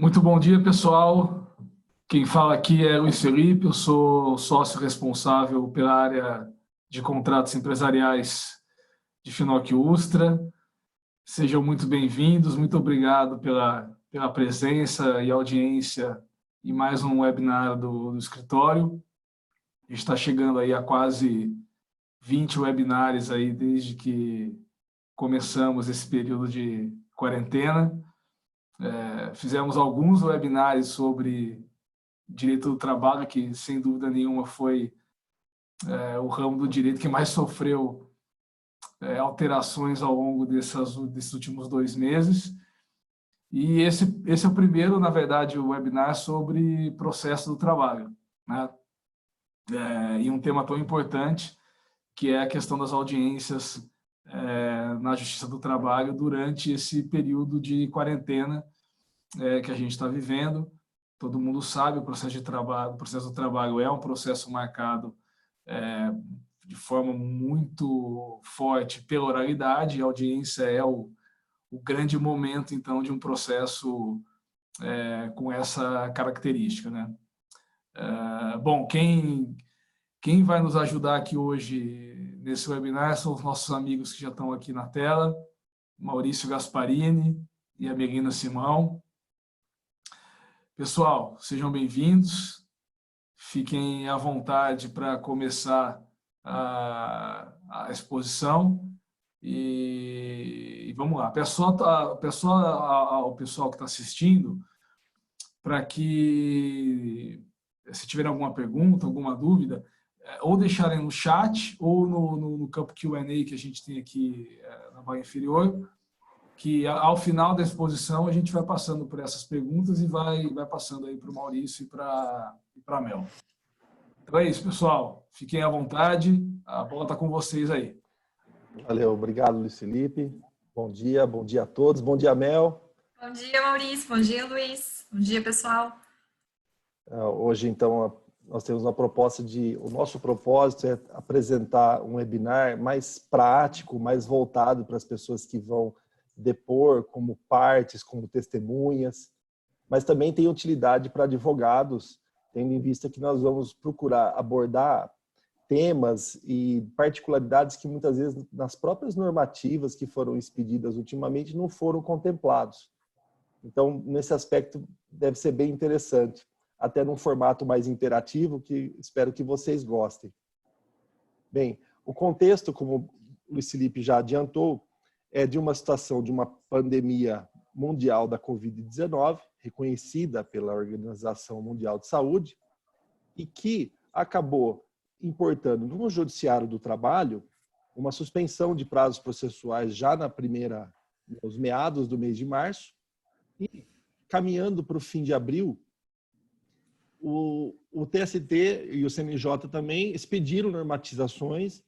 Muito bom dia, pessoal. Quem fala aqui é Luiz Felipe, eu sou sócio responsável pela área de contratos empresariais de Finoc Ustra. Sejam muito bem-vindos, muito obrigado pela presença e audiência em mais um webinar do escritório. A gente está chegando aí a quase 20 webinars aí desde que começamos esse período de quarentena. Fizemos alguns webinars sobre direito do trabalho, que sem dúvida nenhuma foi o ramo do direito que mais sofreu alterações ao longo desses últimos 2 meses. E esse é o primeiro, na verdade, o webinar sobre processo do trabalho, né? E um tema tão importante, que é a questão das audiências na Justiça do Trabalho durante esse período de quarentena que a gente está vivendo. Todo mundo sabe, o processo do trabalho é um processo marcado de forma muito forte pela oralidade, e a audiência é o grande momento, então, de um processo com essa característica, né? Bom, quem vai nos ajudar aqui hoje nesse webinar são os nossos amigos que já estão aqui na tela, Maurício Gasparini e a Melina Simão. Pessoal, sejam bem-vindos. Fiquem à vontade para começar a exposição e vamos lá. O pessoal que está assistindo, para que, se tiver alguma pergunta, alguma dúvida, ou deixarem no chat ou no campo Q&A que a gente tem aqui na barra inferior, que ao final da exposição a gente vai passando por essas perguntas e vai passando aí para o Maurício e para a Mel. Então é isso, pessoal. Fiquem à vontade. A bola está com vocês aí. Valeu, obrigado, Luiz Felipe. Bom dia a todos. Bom dia, Mel. Bom dia, Maurício. Bom dia, Luiz. Bom dia, pessoal. Hoje, então, nós temos uma proposta o nosso propósito é apresentar um webinar mais prático, mais voltado para as pessoas que vão depor como partes, como testemunhas, mas também tem utilidade para advogados, tendo em vista que nós vamos procurar abordar temas e particularidades que muitas vezes nas próprias normativas que foram expedidas ultimamente não foram contemplados. Então, nesse aspecto, deve ser bem interessante, até num formato mais interativo, que espero que vocês gostem. Bem, o contexto, como o Luiz Felipe já adiantou, é de uma situação de uma pandemia mundial da Covid-19, reconhecida pela Organização Mundial de Saúde, e que acabou importando no Judiciário do Trabalho uma suspensão de prazos processuais já nos meados do mês de março, e caminhando para o fim de abril, o TST e o CNJ também expediram normatizações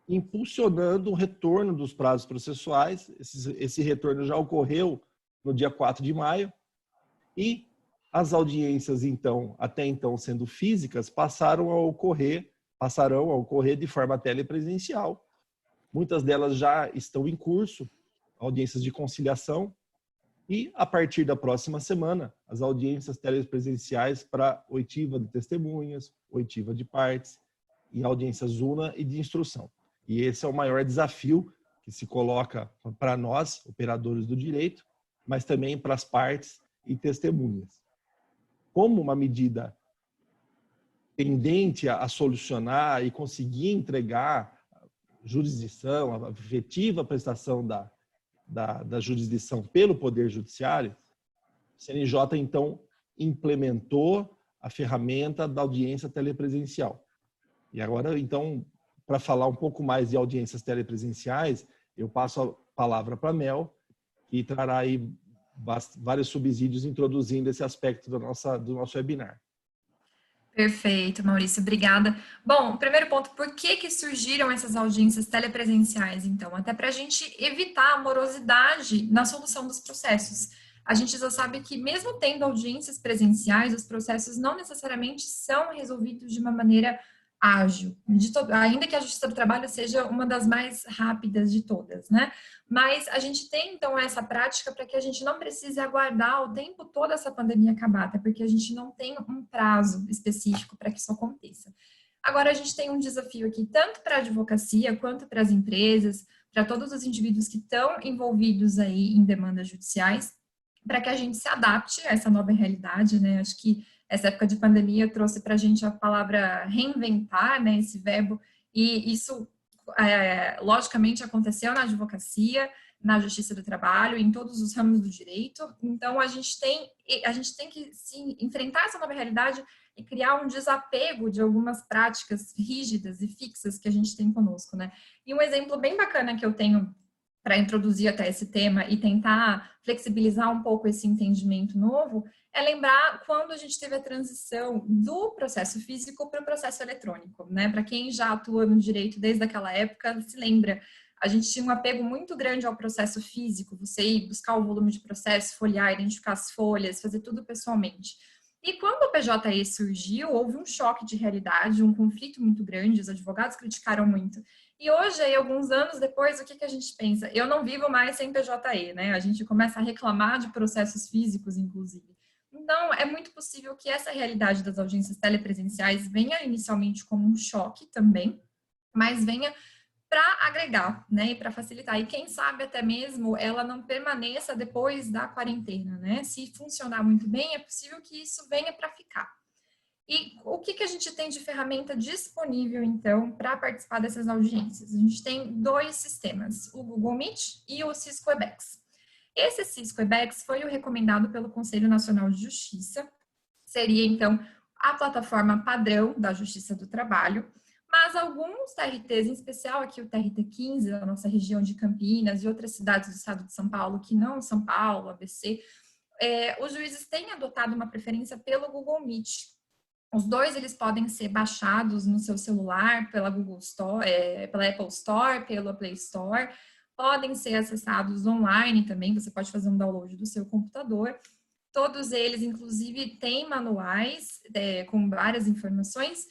impulsionando o retorno dos prazos processuais. Esse retorno já ocorreu no dia 4 de maio e as audiências, então, até então sendo físicas, passarão a ocorrer de forma telepresencial. Muitas delas já estão em curso, audiências de conciliação, e a partir da próxima semana, as audiências telepresenciais para oitiva de testemunhas, oitiva de partes e audiências una e de instrução. E esse é o maior desafio que se coloca para nós, operadores do direito, mas também para as partes e testemunhas. Como uma medida tendente a solucionar e conseguir entregar jurisdição, a efetiva prestação da jurisdição pelo Poder Judiciário, o CNJ, então, implementou a ferramenta da audiência telepresencial. E agora, então, para falar um pouco mais de audiências telepresenciais, eu passo a palavra para a Mel, que trará aí vários subsídios introduzindo esse aspecto do nosso webinar. Perfeito, Maurício, obrigada. Bom, primeiro ponto, por que surgiram essas audiências telepresenciais, então? Até para a gente evitar a morosidade na solução dos processos. A gente já sabe que, mesmo tendo audiências presenciais, os processos não necessariamente são resolvidos de uma maneira ágil, ainda que a Justiça do Trabalho seja uma das mais rápidas de todas, né? Mas a gente tem, então, essa prática para que a gente não precise aguardar o tempo todo essa pandemia acabar, até porque a gente não tem um prazo específico para que isso aconteça. Agora, a gente tem um desafio aqui, tanto para a advocacia, quanto para as empresas, para todos os indivíduos que estão envolvidos aí em demandas judiciais, para que a gente se adapte a essa nova realidade, né? Acho que essa época de pandemia trouxe para a gente a palavra reinventar, né? Esse verbo, e isso, logicamente, aconteceu na advocacia, na Justiça do Trabalho, em todos os ramos do direito. Então, a gente tem que se enfrentar essa nova realidade e criar um desapego de algumas práticas rígidas e fixas que a gente tem conosco, né? E um exemplo bem bacana que eu tenho para introduzir até esse tema e tentar flexibilizar um pouco esse entendimento novo, é lembrar quando a gente teve a transição do processo físico para o processo eletrônico, né? Para quem já atua no direito desde aquela época, se lembra, a gente tinha um apego muito grande ao processo físico, você ir buscar o volume de processo, folhear, identificar as folhas, fazer tudo pessoalmente. E quando o PJE surgiu, houve um choque de realidade, um conflito muito grande, os advogados criticaram muito. E hoje, aí, alguns anos depois, o que a gente pensa? Eu não vivo mais sem PJE, né? A gente começa a reclamar de processos físicos, inclusive. Então, é muito possível que essa realidade das audiências telepresenciais venha inicialmente como um choque também, mas venha para agregar, né, e para facilitar. E quem sabe até mesmo ela não permaneça depois da quarentena, né? Se funcionar muito bem, é possível que isso venha para ficar. E o que a gente tem de ferramenta disponível, então, para participar dessas audiências? A gente tem 2 sistemas, o Google Meet e o Cisco Webex. Esse Cisco Webex foi o recomendado pelo Conselho Nacional de Justiça, seria, então, a plataforma padrão da Justiça do Trabalho, mas alguns TRTs, em especial aqui o TRT 15, da nossa região de Campinas e outras cidades do estado de São Paulo, que não São Paulo, ABC, os juízes têm adotado uma preferência pelo Google Meet. Os 2, eles podem ser baixados no seu celular pela Google Store, pela Apple Store, pela Play Store, podem ser acessados online também, você pode fazer um download do seu computador. Todos eles, inclusive, têm manuais com várias informações.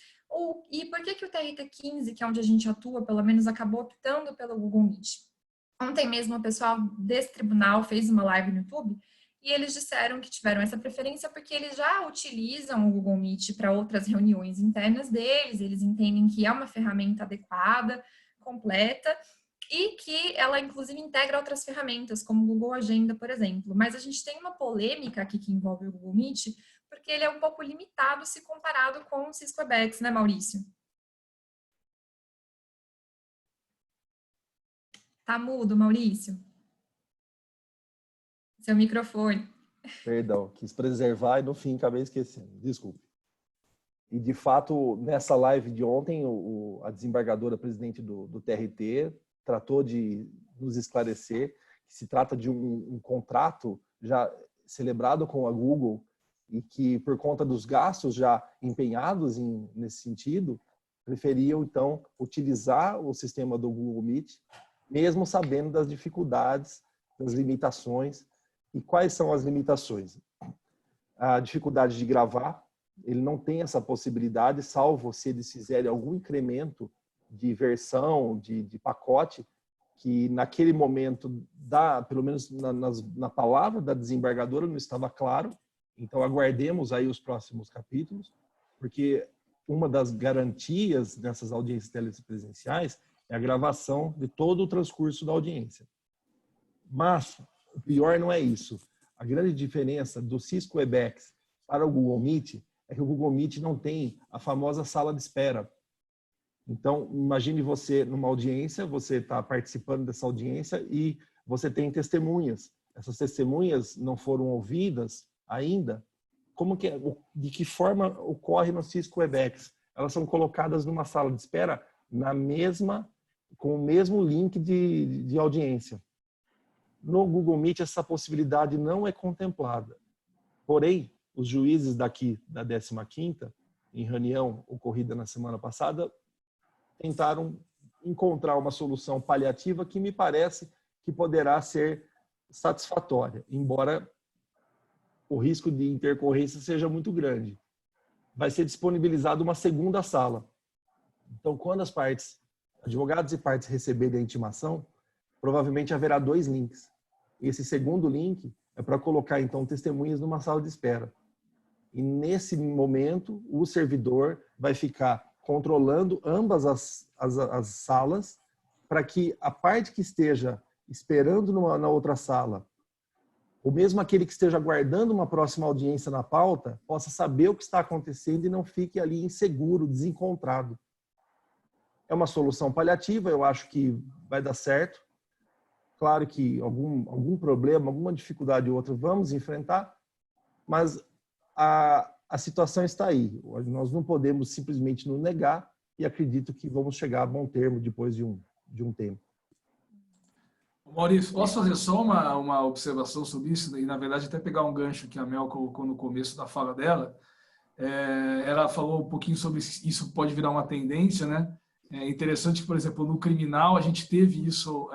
E por que o TRT 15, que é onde a gente atua, pelo menos acabou optando pelo Google Meet? Ontem mesmo o pessoal desse tribunal fez uma live no YouTube e eles disseram que tiveram essa preferência porque eles já utilizam o Google Meet para outras reuniões internas deles, eles entendem que é uma ferramenta adequada, completa, e que ela, inclusive, integra outras ferramentas, como o Google Agenda, por exemplo. Mas a gente tem uma polêmica aqui que envolve o Google Meet, porque ele é um pouco limitado se comparado com o Cisco Webex, né, Maurício? Tá mudo, Maurício? Seu microfone. Perdão, quis preservar e no fim acabei esquecendo. Desculpe. E, de fato, nessa live de ontem, a desembargadora presidente do TRT tratou de nos esclarecer que se trata de um contrato já celebrado com a Google e que, por conta dos gastos já empenhados nesse sentido, preferiam, então, utilizar o sistema do Google Meet, mesmo sabendo das dificuldades, das limitações. E quais são as limitações? A dificuldade de gravar, ele não tem essa possibilidade, salvo se eles fizerem algum incremento de versão, de pacote, que naquele momento, pelo menos na palavra da desembargadora, não estava claro. Então, aguardemos aí os próximos capítulos, porque uma das garantias dessas audiências telepresenciais é a gravação de todo o transcurso da audiência. Mas o pior não é isso. A grande diferença do Cisco Webex para o Google Meet é que o Google Meet não tem a famosa sala de espera. Então, imagine você numa audiência, você está participando dessa audiência e você tem testemunhas. Essas testemunhas não foram ouvidas ainda. De que forma ocorre no Cisco Webex? Elas são colocadas numa sala de espera com o mesmo link de audiência. No Google Meet, essa possibilidade não é contemplada. Porém, os juízes daqui da 15ª, em reunião ocorrida na semana passada, tentaram encontrar uma solução paliativa que me parece que poderá ser satisfatória, embora o risco de intercorrência seja muito grande. Vai ser disponibilizada uma segunda sala. Então, quando as partes, advogados e partes receberem a intimação, provavelmente haverá 2 links. Esse segundo link é para colocar, então, testemunhas numa sala de espera. E nesse momento, o servidor vai ficar controlando ambas as salas para que a parte que esteja esperando na outra sala, ou mesmo aquele que esteja aguardando uma próxima audiência na pauta, possa saber o que está acontecendo e não fique ali inseguro, desencontrado. É uma solução paliativa, eu acho que vai dar certo. Claro que algum problema, alguma dificuldade ou outra vamos enfrentar, mas a situação está aí. Nós não podemos simplesmente nos negar e acredito que vamos chegar a bom termo depois de um tempo. Maurício, posso fazer só uma observação sobre isso? E, na verdade, até pegar um gancho que a Mel colocou no começo da fala dela. Ela falou um pouquinho sobre isso pode virar uma tendência, né? É interessante que, por exemplo, no criminal, a gente teve isso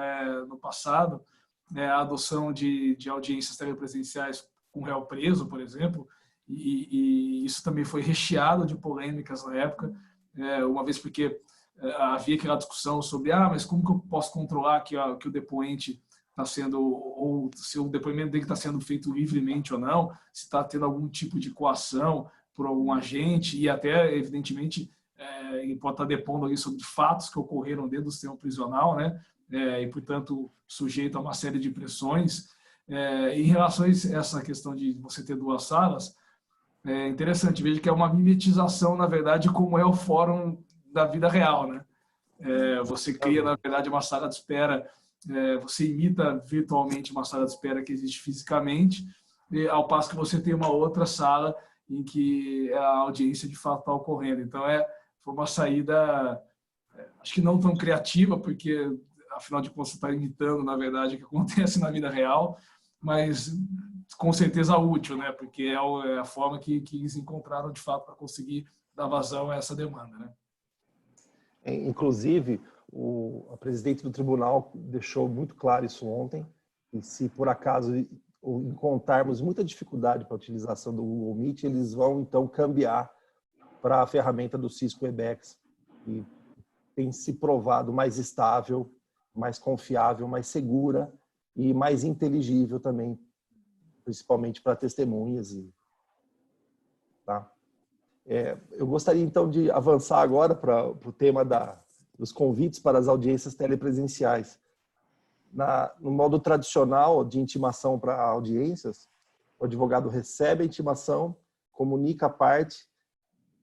no passado, né? A adoção de audiências telepresenciais com réu preso, por exemplo, e isso também foi recheado de polêmicas na época, uma vez porque havia aquela discussão sobre mas como que eu posso controlar que o depoente está sendo, ou se o depoimento dele está sendo feito livremente ou não, se está tendo algum tipo de coação por algum agente, e até, evidentemente, ele pode estar depondo ali sobre fatos que ocorreram dentro do sistema prisional, né? E, portanto, sujeito a uma série de pressões. Em relação a essa questão de você ter 2 salas, é interessante, veja que é uma mimetização, na verdade, como é o fórum da vida real, né? Você cria, na verdade, uma sala de espera, você imita virtualmente uma sala de espera que existe fisicamente, ao passo que você tem uma outra sala em que a audiência de fato está ocorrendo. Então, foi uma saída, acho que não tão criativa, porque, afinal de contas, você está imitando, na verdade, o que acontece na vida real, mas com certeza útil, né? Porque é a forma que eles encontraram, de fato, para conseguir dar vazão a essa demanda, né? Inclusive, a presidente do tribunal deixou muito claro isso ontem, e se por acaso encontrarmos muita dificuldade para a utilização do Google Meet, eles vão então cambiar para a ferramenta do Cisco Webex, que tem se provado mais estável, mais confiável, mais segura e mais inteligível também, principalmente para testemunhas. Tá? Eu gostaria então de avançar agora para o tema dos convites para as audiências telepresenciais. No modo tradicional de intimação para audiências, o advogado recebe a intimação, comunica a parte,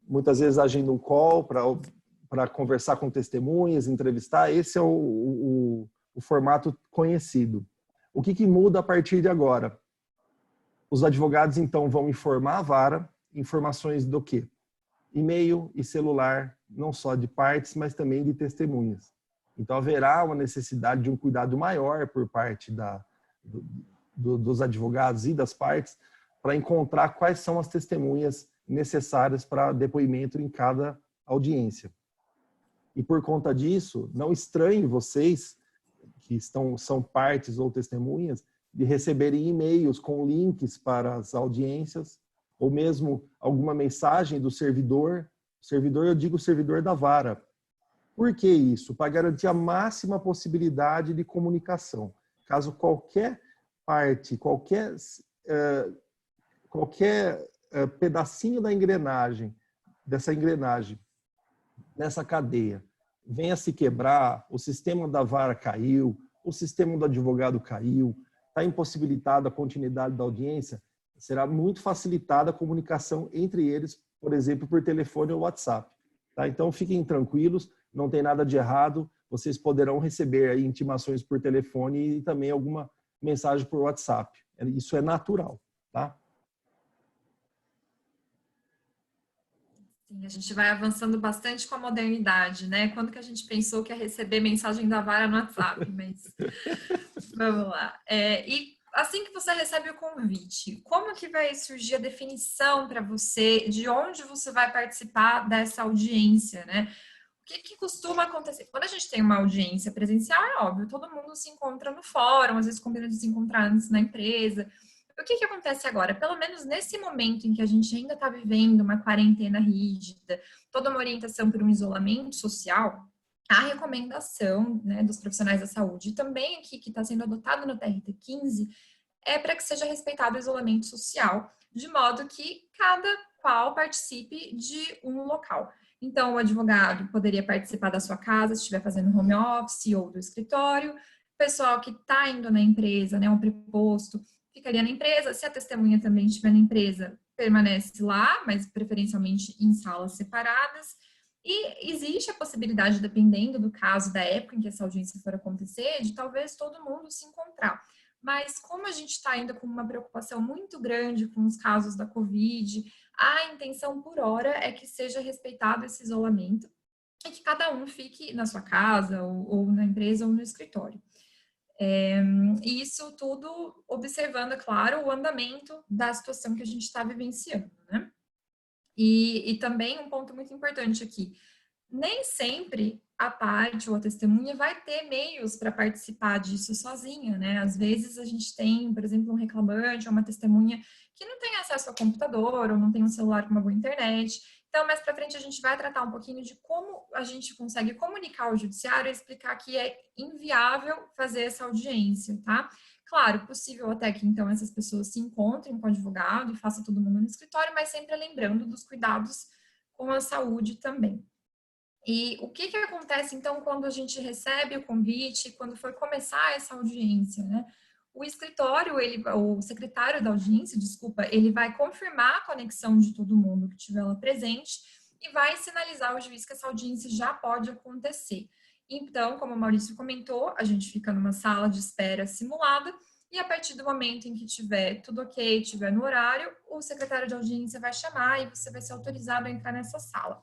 muitas vezes agenda um call para conversar com testemunhas, entrevistar. Esse é o formato conhecido. O que muda a partir de agora? Os advogados, então, vão informar a vara informações do quê? E-mail e celular, não só de partes, mas também de testemunhas. Então, haverá uma necessidade de um cuidado maior por parte dos advogados e das partes para encontrar quais são as testemunhas necessárias para depoimento em cada audiência. E por conta disso, não estranhe vocês, que são partes ou testemunhas, de receberem e-mails com links para as audiências, ou mesmo alguma mensagem do servidor. Servidor, eu digo servidor da vara. Por que isso? Para garantir a máxima possibilidade de comunicação. Caso qualquer parte, qualquer pedacinho dessa engrenagem, nessa cadeia, venha se quebrar, o sistema da vara caiu, o sistema do advogado caiu, está impossibilitada a continuidade da audiência, será muito facilitada a comunicação entre eles, por exemplo, por telefone ou WhatsApp. Tá? Então, fiquem tranquilos, não tem nada de errado, vocês poderão receber aí intimações por telefone e também alguma mensagem por WhatsApp. Isso é natural, tá? Sim, a gente vai avançando bastante com a modernidade, né? Quando que a gente pensou que ia receber mensagem da vara no WhatsApp? Mas vamos lá. E assim que você recebe o convite, como que vai surgir a definição para você de onde você vai participar dessa audiência, né? O que costuma acontecer? Quando a gente tem uma audiência presencial, é óbvio, todo mundo se encontra no fórum, às vezes combina de se encontrar antes na empresa. O que acontece agora? Pelo menos nesse momento em que a gente ainda está vivendo uma quarentena rígida, toda uma orientação para um isolamento social, a recomendação, né, dos profissionais da saúde, e também aqui que está sendo adotado no TRT-15, é para que seja respeitado o isolamento social, de modo que cada qual participe de um local. Então, o advogado poderia participar da sua casa, se estiver fazendo home office ou do escritório, o pessoal que está indo na empresa, né, um preposto, ficaria na empresa. Se a testemunha também estiver na empresa, permanece lá, mas preferencialmente em salas separadas. E existe a possibilidade, dependendo do caso, da época em que essa audiência for acontecer, de talvez todo mundo se encontrar. Mas como a gente está ainda com uma preocupação muito grande com os casos da Covid, a intenção por hora é que seja respeitado esse isolamento e que cada um fique na sua casa, ou na empresa, ou no escritório. E isso tudo observando, é claro, o andamento da situação que a gente está vivenciando, né? E também um ponto muito importante aqui, nem sempre a parte ou a testemunha vai ter meios para participar disso sozinha, né? Às vezes a gente tem, por exemplo, um reclamante ou uma testemunha que não tem acesso ao computador ou não tem um celular com uma boa internet. Então, mais para frente a gente vai tratar um pouquinho de como a gente consegue comunicar ao judiciário e explicar que é inviável fazer essa audiência, tá? Claro, possível até que então essas pessoas se encontrem com o advogado e faça todo mundo no escritório, mas sempre lembrando dos cuidados com a saúde também. E o que acontece, então, quando a gente recebe o convite, quando for começar essa audiência, né? O escritório, o secretário da audiência, desculpa, ele vai confirmar a conexão de todo mundo que estiver lá presente e vai sinalizar ao juiz que essa audiência já pode acontecer. Então, como o Maurício comentou, a gente fica numa sala de espera simulada e a partir do momento em que tiver tudo ok, tiver no horário, o secretário de audiência vai chamar e você vai ser autorizado a entrar nessa sala.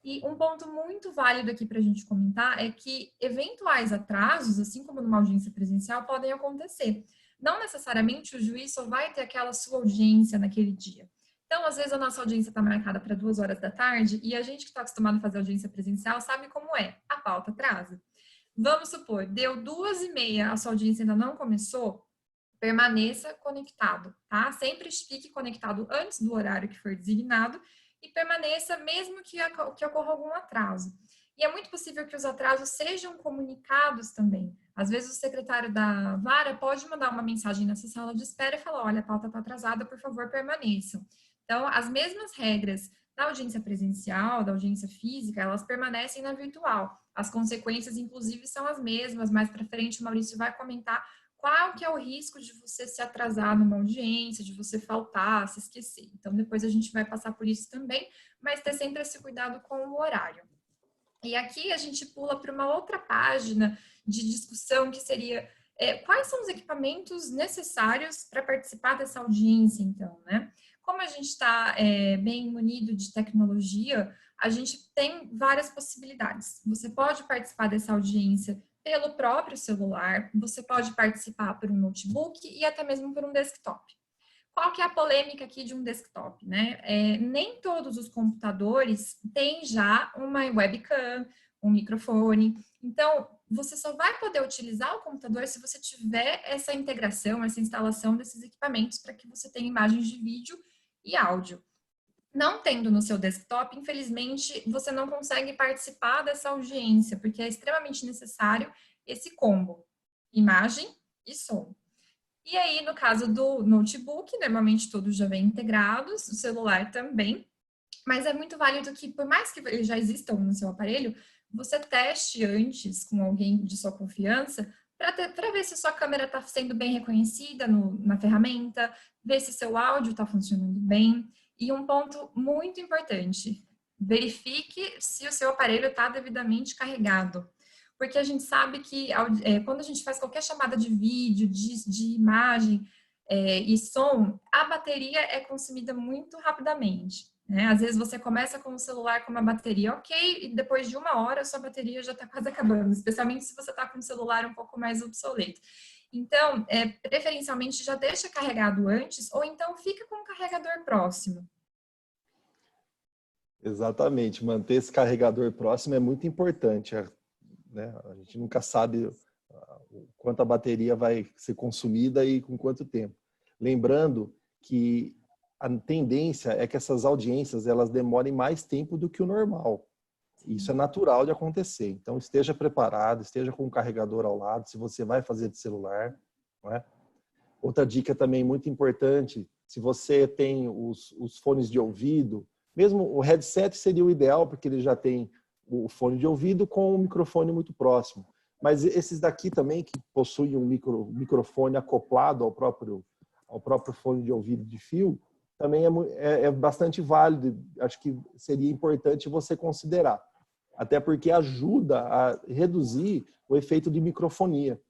E um ponto muito válido aqui para a gente comentar é que eventuais atrasos, assim como numa audiência presencial, podem acontecer. Não necessariamente o juiz só vai ter aquela sua audiência naquele dia. Então, às vezes, a nossa audiência está marcada para 2 horas da tarde e a gente que está acostumado a fazer audiência presencial sabe como é. A pauta atrasa. Vamos supor, deu 2h30, a sua audiência ainda não começou, permaneça conectado, tá? Sempre fique conectado antes do horário que for designado e permaneça mesmo que ocorra algum atraso. E é muito possível que os atrasos sejam comunicados também. Às vezes o secretário da vara pode mandar uma mensagem nessa sala de espera e falar, olha, a pauta está atrasada, por favor, permaneçam. Então, as mesmas regras da audiência presencial, da audiência física, elas permanecem na virtual. As consequências, inclusive, são as mesmas. Mais para frente, o Maurício vai comentar qual que é o risco de você se atrasar numa audiência, de você faltar, se esquecer. Então, depois a gente vai passar por isso também, mas ter sempre esse cuidado com o horário. E aqui a gente pula para uma outra página de discussão, que seria quais são os equipamentos necessários para participar dessa audiência, então, né? Como a gente está bem munido de tecnologia, a gente tem várias possibilidades. Você pode participar dessa audiência pelo próprio celular, você pode participar por um notebook e até mesmo por um desktop. Qual que é a polêmica aqui de um desktop, né? Nem todos os computadores têm já uma webcam, um microfone. Então, você só vai poder utilizar o computador se você tiver essa integração, essa instalação desses equipamentos para que você tenha imagens de vídeo e áudio. Não tendo no seu desktop, infelizmente, você não consegue participar dessa audiência, porque é extremamente necessário esse combo, imagem e som. E aí, no caso do notebook, normalmente todos já vêm integrados, o celular também, mas é muito válido que, por mais que eles já existam no seu aparelho, você teste antes com alguém de sua confiança, para ver se sua câmera está sendo bem reconhecida na ferramenta, ver se seu áudio está funcionando bem. E um ponto muito importante, verifique se o seu aparelho está devidamente carregado. Porque a gente sabe que quando a gente faz qualquer chamada de vídeo, de imagem e som, a bateria é consumida muito rapidamente. Né? Às vezes você começa com o celular com uma bateria ok, e depois de 1 hora a sua bateria já está quase acabando, especialmente se você está com um celular um pouco mais obsoleto. Então, preferencialmente já deixa carregado antes, ou então fica com um carregador próximo. Exatamente, manter esse carregador próximo é muito importante, né? A gente nunca sabe o quanto a bateria vai ser consumida e com quanto tempo. Lembrando que a tendência é que essas audiências elas demorem mais tempo do que o normal. Isso é natural de acontecer. Então, esteja preparado, esteja com um carregador ao lado, se você vai fazer de celular. Não é? Outra dica também muito importante, se você tem os fones de ouvido, mesmo o headset seria o ideal, porque ele já tem o fone de ouvido com um microfone muito próximo. Mas esses daqui também, que possuem um microfone acoplado ao próprio fone de ouvido de fio, também é bastante válido. Acho que seria importante você considerar. Até porque ajuda a reduzir o efeito de microfonia.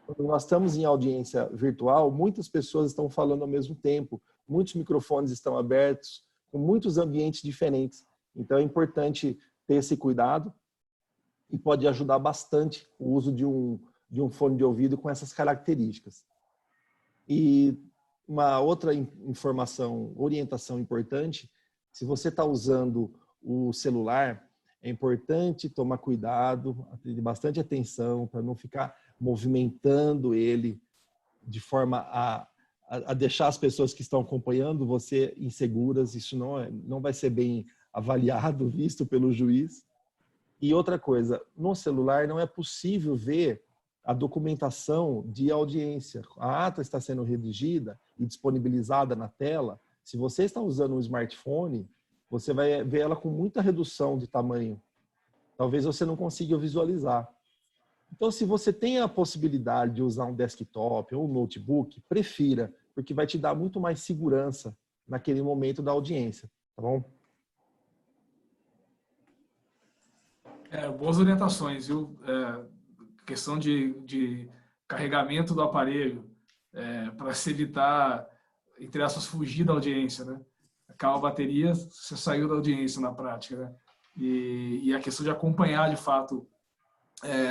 Quando nós estamos em audiência virtual, muitas pessoas estão falando ao mesmo tempo, muitos microfones estão abertos, com muitos ambientes diferentes. Então é importante ter esse cuidado e pode ajudar bastante o uso de um fone de ouvido com essas características. E uma outra informação, orientação importante, se você está usando o celular, é importante tomar cuidado, ter bastante atenção para não ficar movimentando ele de forma a deixar as pessoas que estão acompanhando você inseguras. Isso não vai ser bem avaliado, visto pelo juiz. E outra coisa, no celular não é possível ver a documentação de audiência. A ata está sendo redigida e disponibilizada na tela. Se você está usando um smartphone, você vai ver ela com muita redução de tamanho. Talvez você não consiga visualizar. Então, se você tem a possibilidade de usar um desktop ou um notebook, prefira, porque vai te dar muito mais segurança naquele momento da audiência, tá bom? Boas orientações, viu? Questão de carregamento do aparelho, para se evitar, entre aspas, fugir da audiência, né? Acaba a bateria, você saiu da audiência na prática, né? E a questão de acompanhar, de fato,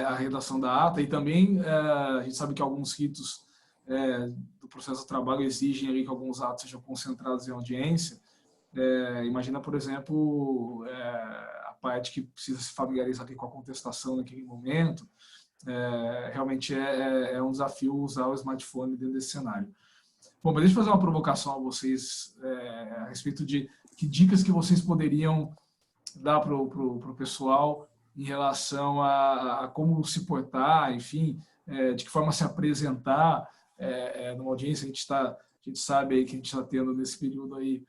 a redação da ata, e também a gente sabe que alguns ritos do processo de trabalho exigem ali que alguns atos sejam concentrados em audiência. Imagina, por exemplo, a parte que precisa se familiarizar aqui com a contestação naquele momento. Realmente é um desafio usar o smartphone dentro desse cenário. Bom, mas deixa eu fazer uma provocação a vocês a respeito de que dicas que vocês poderiam dar para o pessoal em relação a como se portar, enfim, de que forma se apresentar numa audiência. A gente sabe aí que a gente está tendo nesse período aí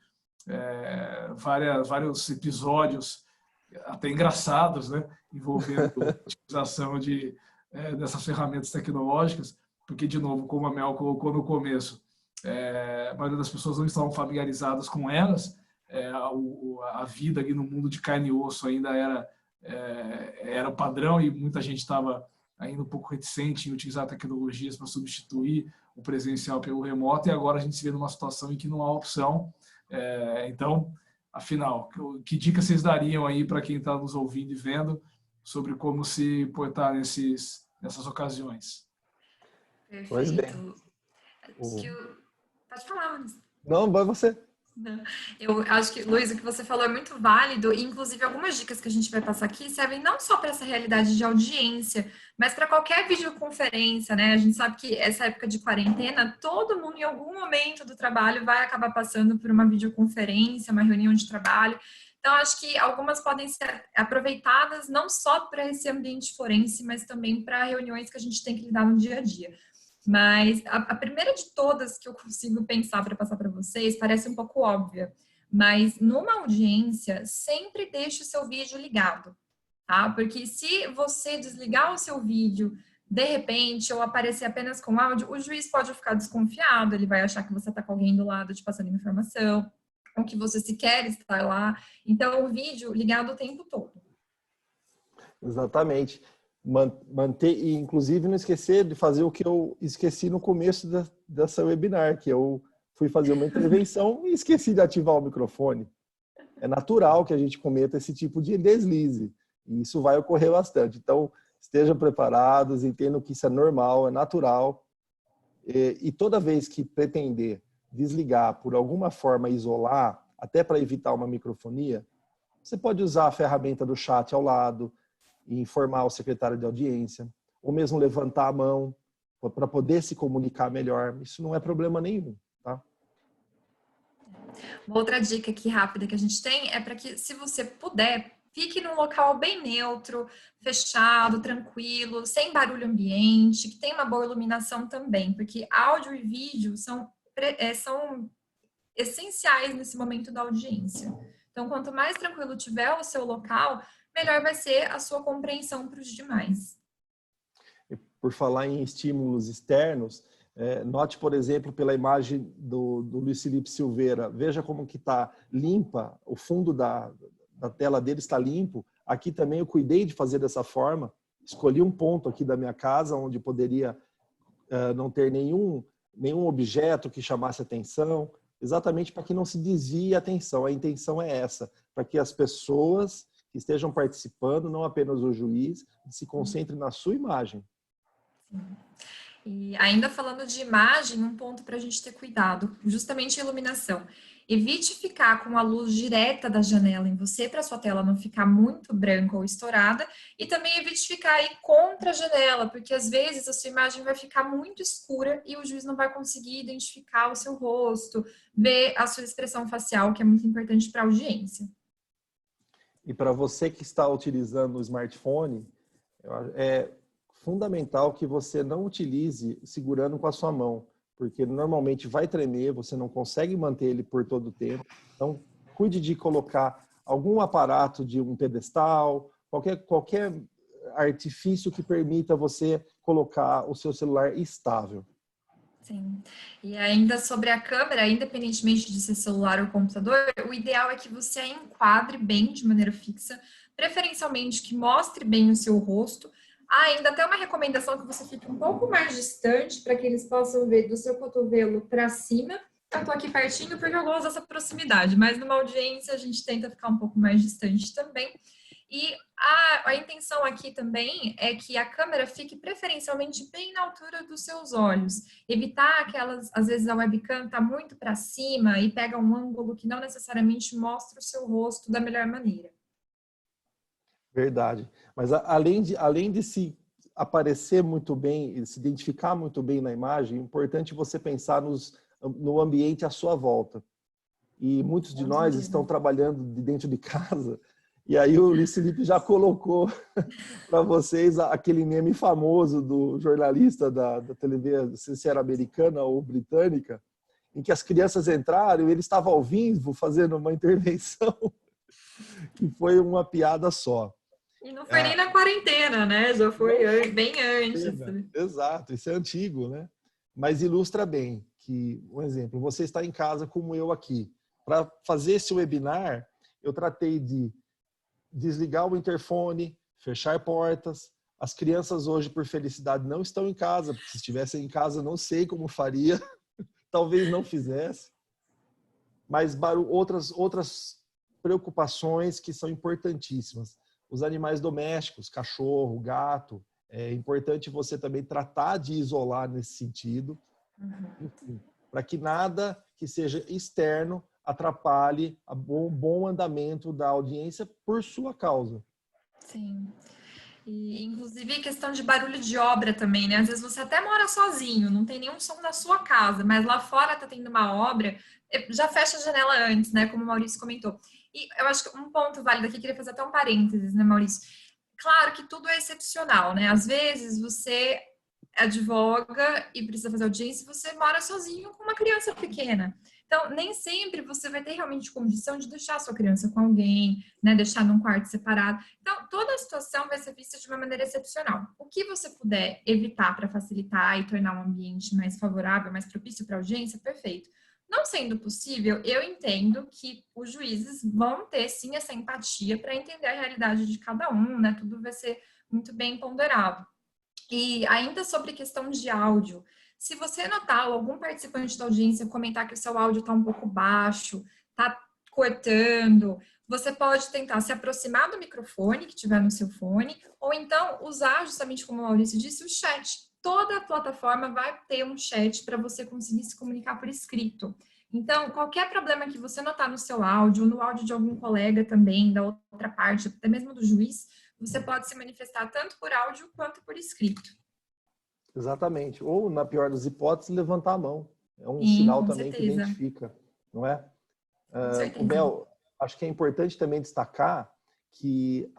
vários episódios até engraçados, né, envolvendo a utilização dessas ferramentas tecnológicas, porque, de novo, como a Mel colocou no começo, a maioria das pessoas não estavam familiarizadas com elas. A vida ali no mundo de carne e osso ainda era o padrão, e muita gente estava ainda um pouco reticente em utilizar tecnologias para substituir o presencial pelo remoto, e agora a gente se vê numa situação em que não há opção. Então, afinal, que dicas vocês dariam aí para quem está nos ouvindo e vendo sobre como se portar nessas ocasiões? Perfeito. Pois bem. Pode falar, Luiz. Não, vai você. Não. Eu acho que, Luiz, o que você falou é muito válido, e inclusive algumas dicas que a gente vai passar aqui servem não só para essa realidade de audiência, mas para qualquer videoconferência, né? A gente sabe que essa época de quarentena, todo mundo em algum momento do trabalho vai acabar passando por uma videoconferência, uma reunião de trabalho. Então, acho que algumas podem ser aproveitadas não só para esse ambiente forense, mas também para reuniões que a gente tem que lidar no dia a dia. Mas a primeira de todas que eu consigo pensar para passar para vocês parece um pouco óbvia, mas numa audiência, sempre deixe o seu vídeo ligado, tá? Porque se você desligar o seu vídeo de repente, ou aparecer apenas com áudio, o juiz pode ficar desconfiado, ele vai achar que você está com alguém do lado te passando informação, ou que você sequer está lá. Então, o vídeo ligado o tempo todo. Exatamente. Manter, e inclusive não esquecer de fazer o que eu esqueci no começo dessa webinar, que eu fui fazer uma intervenção e esqueci de ativar o microfone. É natural que a gente cometa esse tipo de deslize, e isso vai ocorrer bastante. Então, estejam preparados, entendam que isso é normal, é natural, e toda vez que pretender desligar, por alguma forma isolar, até para evitar uma microfonia, você pode usar a ferramenta do chat ao lado, e informar o secretário de audiência, ou mesmo levantar a mão para poder se comunicar melhor. Isso não é problema nenhum. Uma outra dica aqui rápida que a gente tem é para que, se você puder, fique num local bem neutro, fechado, tranquilo, sem barulho ambiente, que tenha uma boa iluminação também, porque áudio e vídeo são essenciais nesse momento da audiência. Então, quanto mais tranquilo tiver o seu local, melhor vai ser a sua compreensão para os demais. Por falar em estímulos externos, note, por exemplo, pela imagem do Luiz Felipe Silveira, veja como que está limpa, o fundo da tela dele está limpo. Aqui também eu cuidei de fazer dessa forma, escolhi um ponto aqui da minha casa onde poderia não ter nenhum objeto que chamasse atenção, exatamente para que não se desvie a atenção. A intenção é essa, para que as pessoas que estejam participando, não apenas o juiz, se concentrem na sua imagem. Sim. E ainda falando de imagem, um ponto para a gente ter cuidado, justamente a iluminação. Evite ficar com a luz direta da janela em você, para sua tela não ficar muito branca ou estourada, e também evite ficar aí contra a janela, porque às vezes a sua imagem vai ficar muito escura e o juiz não vai conseguir identificar o seu rosto, ver a sua expressão facial, que é muito importante para a audiência. E para você que está utilizando o smartphone, é fundamental que você não utilize segurando com a sua mão, porque normalmente vai tremer, você não consegue manter ele por todo o tempo. Então, cuide de colocar algum aparato de um pedestal, qualquer artifício que permita você colocar o seu celular estável. Sim. E ainda sobre a câmera, independentemente de ser celular ou computador, o ideal é que você a enquadre bem de maneira fixa, preferencialmente que mostre bem o seu rosto. Ainda até uma recomendação que você fique um pouco mais distante para que eles possam ver do seu cotovelo para cima. Eu estou aqui pertinho porque eu gosto dessa proximidade, mas numa audiência a gente tenta ficar um pouco mais distante também. E a intenção aqui também é que a câmera fique preferencialmente bem na altura dos seus olhos. Evitar aquelas, às vezes a webcam está muito para cima e pega um ângulo que não necessariamente mostra o seu rosto da melhor maneira. Verdade. Mas além de se aparecer muito bem, se identificar muito bem na imagem, é importante você pensar no ambiente à sua volta. E muitos de nós estão trabalhando dentro de casa, e aí o Luiz Felipe já colocou para vocês aquele meme famoso do jornalista da televisão, não sei se era americana ou britânica, em que as crianças entraram e ele estava ao vivo fazendo uma intervenção, que foi uma piada só. E não foi nem na quarentena, né? Já foi bem antes. Exato, isso é antigo, né? Mas ilustra bem que, um exemplo, você está em casa como eu aqui. Para fazer esse webinar, eu tratei de desligar o interfone, fechar portas. As crianças hoje, por felicidade, não estão em casa, porque se estivessem em casa, não sei como faria. Talvez não fizesse. Mas outras preocupações que são importantíssimas. Os animais domésticos, cachorro, gato, é importante você também tratar de isolar nesse sentido, para que nada que seja externo atrapalhe o bom andamento da audiência por sua causa. Sim. E, inclusive, questão de barulho de obra também, né? Às vezes você até mora sozinho, não tem nenhum som na sua casa, mas lá fora tá tendo uma obra, já fecha a janela antes, né? Como o Maurício comentou. E eu acho que um ponto válido aqui, queria fazer até um parênteses, né, Maurício? Claro que tudo é excepcional, né? Às vezes você advoga e precisa fazer audiência e você mora sozinho com uma criança pequena. Então, nem sempre você vai ter realmente condição de deixar a sua criança com alguém, né? Deixar num quarto separado. Então, toda a situação vai ser vista de uma maneira excepcional. O que você puder evitar para facilitar e tornar um ambiente mais favorável, mais propício para audiência, perfeito. Não sendo possível, eu entendo que os juízes vão ter, sim, essa empatia para entender a realidade de cada um, né? Tudo vai ser muito bem ponderado. E ainda sobre questão de áudio, se você notar algum participante da audiência comentar que o seu áudio está um pouco baixo, está cortando, você pode tentar se aproximar do microfone que tiver no seu fone, ou então usar, justamente como o Maurício disse, o chat. Toda a plataforma vai ter um chat para você conseguir se comunicar por escrito. Então, qualquer problema que você notar no seu áudio, ou no áudio de algum colega também, da outra parte, até mesmo do juiz, você pode se manifestar tanto por áudio quanto por escrito. Exatamente. Ou, na pior das hipóteses, levantar a mão. É um Sim, sinal com também certeza. que identifica, não é? Com certeza. Mel, acho que é importante também destacar que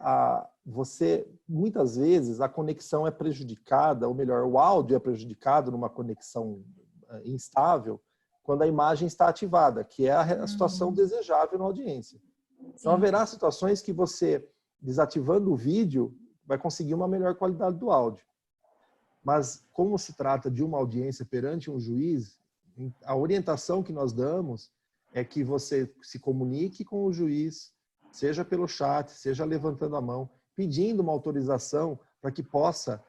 muitas vezes a conexão é prejudicada, ou melhor, o áudio é prejudicado numa conexão instável quando a imagem está ativada, que é a situação desejável na audiência. Então, haverá situações que você, desativando o vídeo, vai conseguir uma melhor qualidade do áudio. Mas, como se trata de uma audiência perante um juiz, a orientação que nós damos é que você se comunique com o juiz, seja pelo chat, seja levantando a mão, pedindo uma autorização para que possa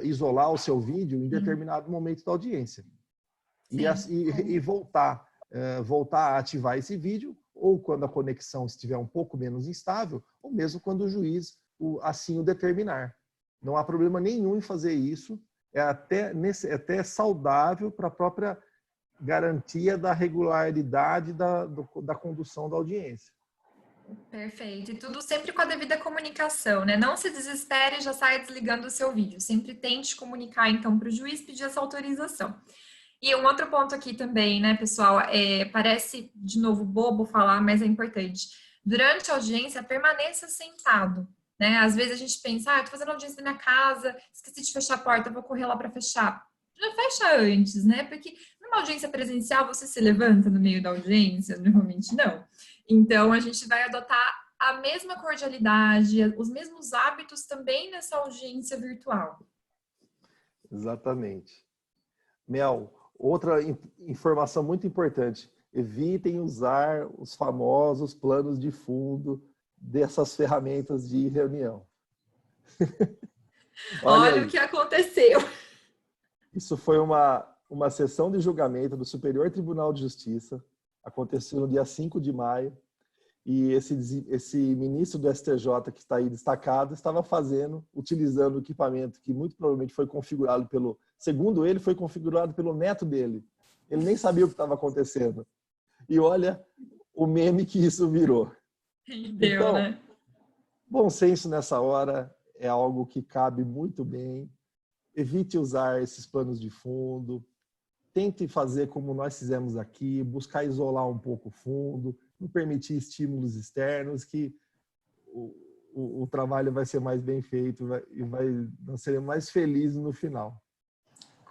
isolar o seu vídeo em determinado momento da audiência. E voltar a ativar esse vídeo, ou quando a conexão estiver um pouco menos instável, ou mesmo quando o juiz assim o determinar. Não há problema nenhum em fazer isso, é até saudável para a própria garantia da regularidade da condução da audiência. Perfeito. E tudo sempre com a devida comunicação, né? Não se desespere e já saia desligando o seu vídeo. Sempre tente comunicar, então, para o juiz pedir essa autorização. E um outro ponto aqui também, né, pessoal, parece, de novo, bobo falar, mas é importante. Durante a audiência, permaneça sentado, né? Às vezes a gente pensa, tô fazendo audiência na minha casa, esqueci de fechar a porta, vou correr lá para fechar. Já fecha antes, né? Porque numa audiência presencial, você se levanta no meio da audiência? Normalmente não. Então, a gente vai adotar a mesma cordialidade, os mesmos hábitos também nessa audiência virtual. Exatamente. Mel, outra informação muito importante. Evitem usar os famosos planos de fundo dessas ferramentas de reunião. Olha o que aconteceu. Isso foi uma sessão de julgamento do Superior Tribunal de Justiça. Aconteceu no dia 5 de maio. E esse ministro do STJ, que está aí destacado, estava utilizando o equipamento que muito provavelmente foi configurado segundo ele, foi configurado pelo neto dele. Ele nem sabia o que estava acontecendo. E olha o meme que isso virou. Então, né? Bom senso nessa hora é algo que cabe muito bem. Evite usar esses planos de fundo. Tente fazer como nós fizemos aqui, buscar isolar um pouco o fundo, não permitir estímulos externos, que o trabalho vai ser mais bem feito e nós seremos mais felizes no final.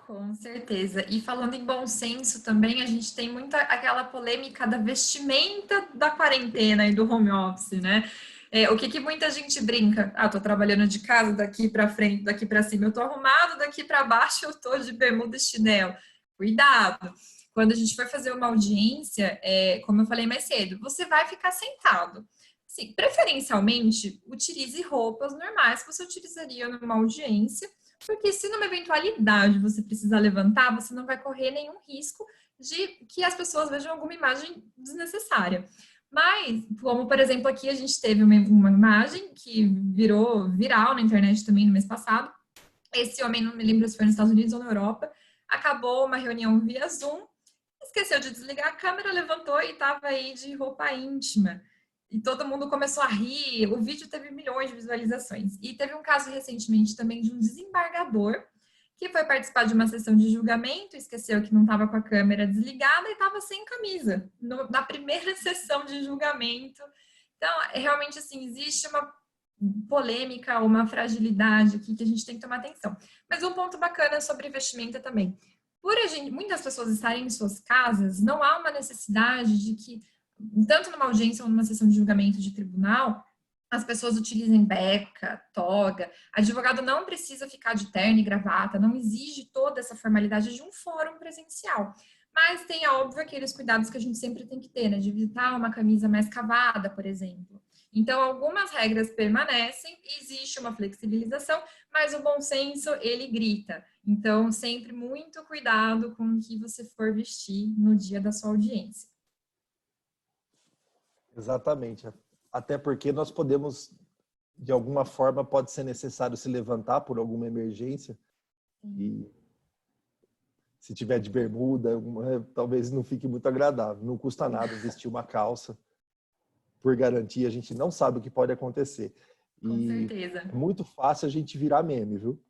Com certeza. E falando em bom senso também, a gente tem muita aquela polêmica da vestimenta da quarentena e do home office, né? O que muita gente brinca? Tô trabalhando de casa, daqui para frente, daqui para cima eu tô arrumado, daqui para baixo eu tô de bermuda e chinelo. Cuidado! Quando a gente for fazer uma audiência, como eu falei mais cedo, você vai ficar sentado. Assim, preferencialmente, utilize roupas normais que você utilizaria numa audiência, porque se numa eventualidade você precisar levantar, você não vai correr nenhum risco de que as pessoas vejam alguma imagem desnecessária. Mas, como por exemplo aqui a gente teve uma imagem que virou viral na internet também no mês passado. Esse homem, não me lembro se foi nos Estados Unidos ou na Europa, acabou uma reunião via Zoom, esqueceu de desligar a câmera, levantou e estava aí de roupa íntima. E todo mundo começou a rir, o vídeo teve milhões de visualizações. E teve um caso recentemente também de um desembargador que foi participar de uma sessão de julgamento, esqueceu que não estava com a câmera desligada e estava sem camisa, na primeira sessão de julgamento. Então, realmente, assim, existe uma polêmica, uma fragilidade aqui que a gente tem que tomar atenção. Mas um ponto bacana sobre vestimenta também. Muitas pessoas estarem em suas casas, não há uma necessidade de que, tanto numa audiência ou numa sessão de julgamento de tribunal, as pessoas utilizem beca, toga. Advogado não precisa ficar de terno e gravata, não exige toda essa formalidade de um fórum presencial. Mas tem, óbvio, aqueles cuidados que a gente sempre tem que ter, né? De evitar uma camisa mais cavada, por exemplo. Então, algumas regras permanecem, existe uma flexibilização, mas o bom senso, ele grita. Então, sempre muito cuidado com o que você for vestir no dia da sua audiência. Exatamente. Até porque nós podemos, de alguma forma, pode ser necessário se levantar por alguma emergência. E se tiver de bermuda, talvez não fique muito agradável. Não custa nada vestir uma calça. Por garantia, a gente não sabe o que pode acontecer. Com certeza. É muito fácil a gente virar meme, viu?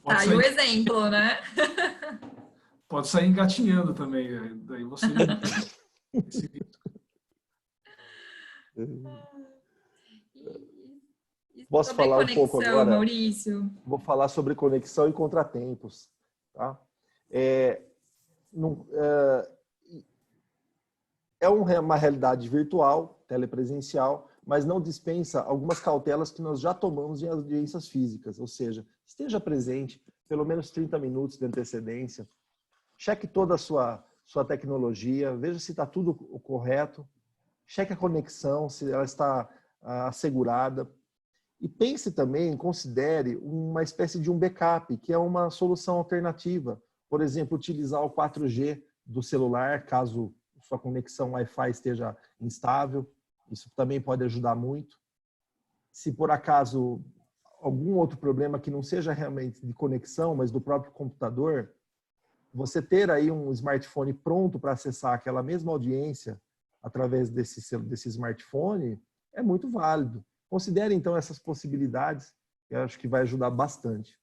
Tá, e o exemplo, né? pode sair engatinhando também, daí você esse risco. Posso sobre falar conexão, um pouco agora? Maurício? Vou falar sobre conexão e contratempos. Tá? É uma realidade virtual, telepresencial, mas não dispensa algumas cautelas que nós já tomamos em audiências físicas, ou seja, esteja presente pelo menos 30 minutos de antecedência, cheque toda a sua tecnologia, veja se está tudo correto, cheque a conexão, se ela está assegurada. E pense também, considere uma espécie de um backup, que é uma solução alternativa. Por exemplo, utilizar o 4G do celular, caso sua conexão Wi-Fi esteja instável. Isso também pode ajudar muito. Se por acaso algum outro problema que não seja realmente de conexão, mas do próprio computador, você ter aí um smartphone pronto para acessar aquela mesma audiência através desse smartphone é muito válido. Considere, então, essas possibilidades, que eu acho que vai ajudar bastante.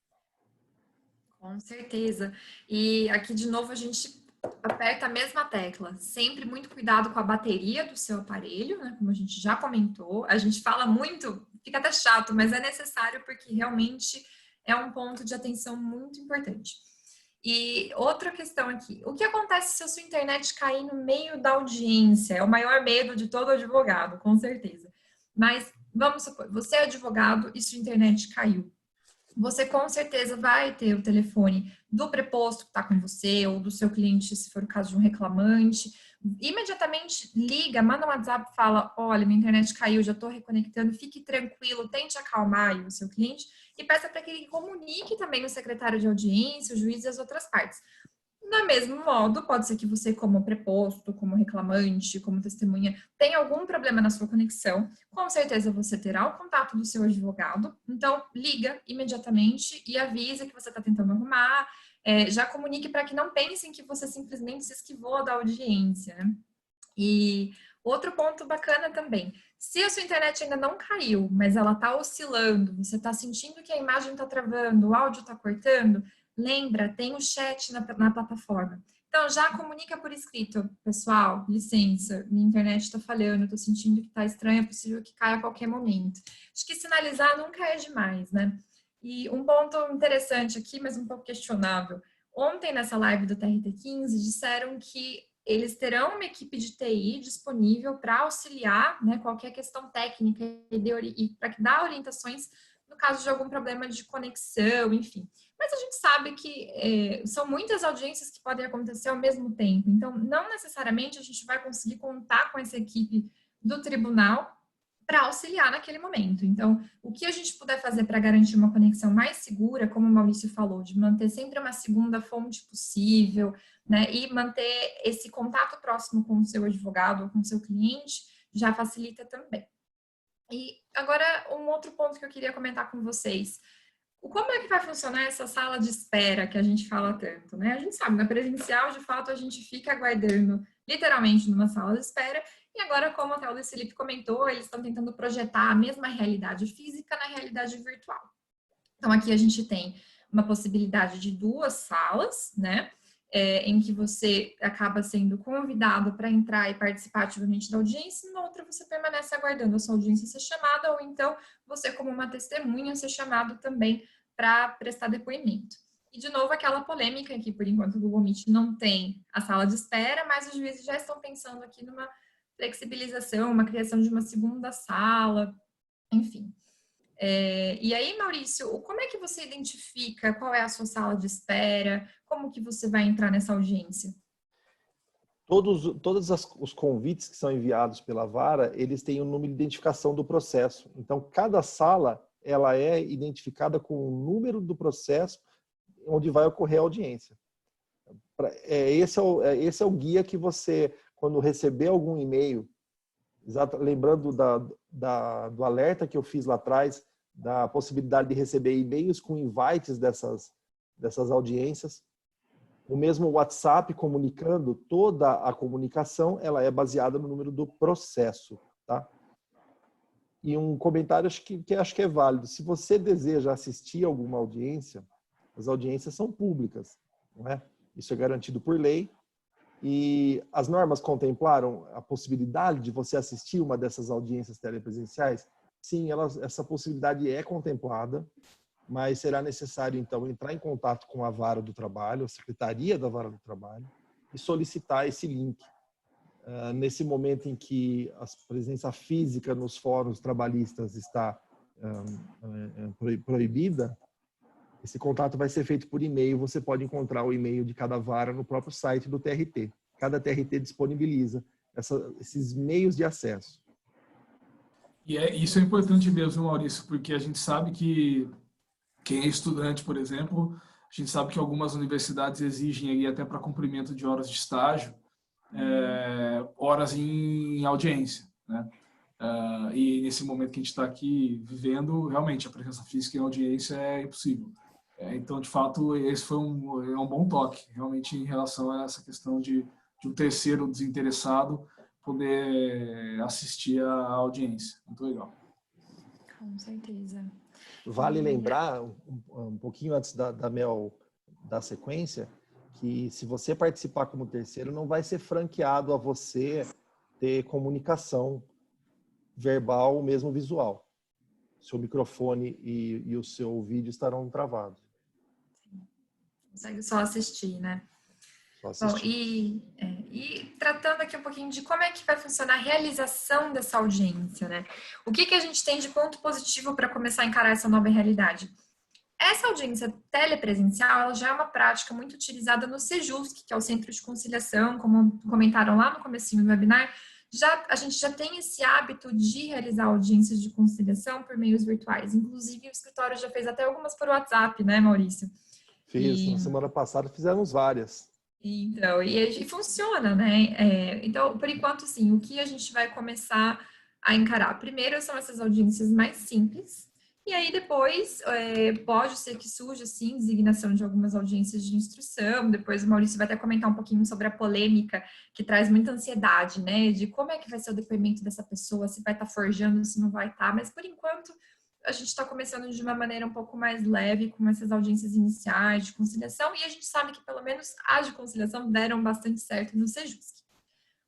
Com certeza. E aqui, de novo, a gente aperta a mesma tecla. Sempre muito cuidado com a bateria do seu aparelho, né? Como a gente já comentou. A gente fala muito, fica até chato, mas é necessário porque realmente é um ponto de atenção muito importante. E outra questão aqui, o que acontece se a sua internet cair no meio da audiência? É o maior medo de todo advogado, com certeza. Mas vamos supor, você é advogado e sua internet caiu. Você com certeza vai ter o telefone do preposto que está com você ou do seu cliente, se for o caso de um reclamante. Imediatamente liga, manda um WhatsApp e fala, olha, minha internet caiu, já estou reconectando, fique tranquilo, tente acalmar aí o seu cliente e peça para que ele comunique também o secretário de audiência, o juiz e as outras partes. Do mesmo modo, pode ser que você, como preposto, como reclamante, como testemunha, tenha algum problema na sua conexão. Com certeza você terá o contato do seu advogado. Então, liga imediatamente e avisa que você está tentando arrumar. Já comunique para que não pensem que você simplesmente se esquivou da audiência. Né? E outro ponto bacana também. Se a sua internet ainda não caiu, mas ela está oscilando, você está sentindo que a imagem está travando, o áudio está cortando, lembra, tem o chat na plataforma. Então, já comunica por escrito. Pessoal, licença, minha internet está falhando, estou sentindo que está estranho, é possível que caia a qualquer momento. Acho que sinalizar nunca é demais, né? E um ponto interessante aqui, mas um pouco questionável. Ontem, nessa live do TRT15, disseram que eles terão uma equipe de TI disponível para auxiliar, né, qualquer questão técnica e para dar orientações no caso de algum problema de conexão, enfim. Mas a gente sabe que são muitas audiências que podem acontecer ao mesmo tempo. Então, não necessariamente a gente vai conseguir contar com essa equipe do tribunal para auxiliar naquele momento. Então, o que a gente puder fazer para garantir uma conexão mais segura, como o Maurício falou, de manter sempre uma segunda fonte possível, né, e manter esse contato próximo com o seu advogado ou com o seu cliente, já facilita também. E agora, um outro ponto que eu queria comentar com vocês. Como é que vai funcionar essa sala de espera que a gente fala tanto, né? A gente sabe, na presencial, de fato, a gente fica aguardando literalmente numa sala de espera. E agora, como até o Luiz Felipe comentou, eles estão tentando projetar a mesma realidade física na realidade virtual. Então, aqui a gente tem uma possibilidade de 2 salas, né? Em que você acaba sendo convidado para entrar e participar ativamente da audiência, e na outra você permanece aguardando a sua audiência ser chamada, ou então você, como uma testemunha, ser chamado também para prestar depoimento. E, de novo, aquela polêmica que, por enquanto, o Google Meet não tem a sala de espera, mas os juízes já estão pensando aqui numa flexibilização, uma criação de uma segunda sala, enfim. E aí, Maurício, como é que você identifica qual é a sua sala de espera? Como que você vai entrar nessa audiência? Todos os convites que são enviados pela vara, eles têm um número de identificação do processo. Então, cada sala ela é identificada com o número do processo onde vai ocorrer a audiência. Esse é o guia que você, quando receber algum e-mail, lembrando do alerta que eu fiz lá atrás, da possibilidade de receber e-mails com invites dessas audiências. O mesmo WhatsApp comunicando, toda a comunicação ela é baseada no número do processo. Tá? E um comentário que acho que é válido. Se você deseja assistir alguma audiência, as audiências são públicas. Não é? Isso é garantido por lei. E as normas contemplaram a possibilidade de você assistir uma dessas audiências telepresenciais? Sim, essa possibilidade é contemplada, mas será necessário, então, entrar em contato com a Vara do Trabalho, a Secretaria da Vara do Trabalho, e solicitar esse link. Nesse momento em que a presença física nos fóruns trabalhistas está proibida, esse contato vai ser feito por e-mail. Você pode encontrar o e-mail de cada vara no próprio site do TRT. Cada TRT disponibiliza esses meios de acesso. E isso é importante mesmo, Maurício, porque a gente sabe que quem é estudante, por exemplo, a gente sabe que algumas universidades exigem aí até para cumprimento de horas de estágio, horas em audiência, né? E nesse momento que a gente está aqui vivendo, realmente a presença física em audiência é impossível. Então, de fato, esse foi um bom toque, realmente, em relação a essa questão de um terceiro desinteressado poder assistir à audiência. Muito legal. Com certeza. Vale lembrar, um pouquinho antes da Mel dar sequência, que se você participar como terceiro, não vai ser franqueado a você ter comunicação verbal ou mesmo visual. Seu microfone e o seu vídeo estarão travados. Consegue só assistir, né? Só assistir. Bom, e tratando aqui um pouquinho de como é que vai funcionar a realização dessa audiência, né? O que a gente tem de ponto positivo para começar a encarar essa nova realidade? Essa audiência telepresencial, ela já é uma prática muito utilizada no Sejusc, que é o Centro de Conciliação, como comentaram lá no comecinho do webinar. A gente já tem esse hábito de realizar audiências de conciliação por meios virtuais. Inclusive, o escritório já fez até algumas por WhatsApp, né, Maurício? Fiz. Na semana passada fizemos várias. Então, e funciona, né? Então, por enquanto, sim, o que a gente vai começar a encarar? Primeiro são essas audiências mais simples, e aí depois pode ser que surja, sim, designação de algumas audiências de instrução. Depois o Maurício vai até comentar um pouquinho sobre a polêmica que traz muita ansiedade, né? De como é que vai ser o depoimento dessa pessoa, se vai estar forjando, se não vai estar. Mas, por enquanto, a gente está começando de uma maneira um pouco mais leve, com essas audiências iniciais de conciliação, e a gente sabe que pelo menos as de conciliação deram bastante certo no Sejusc.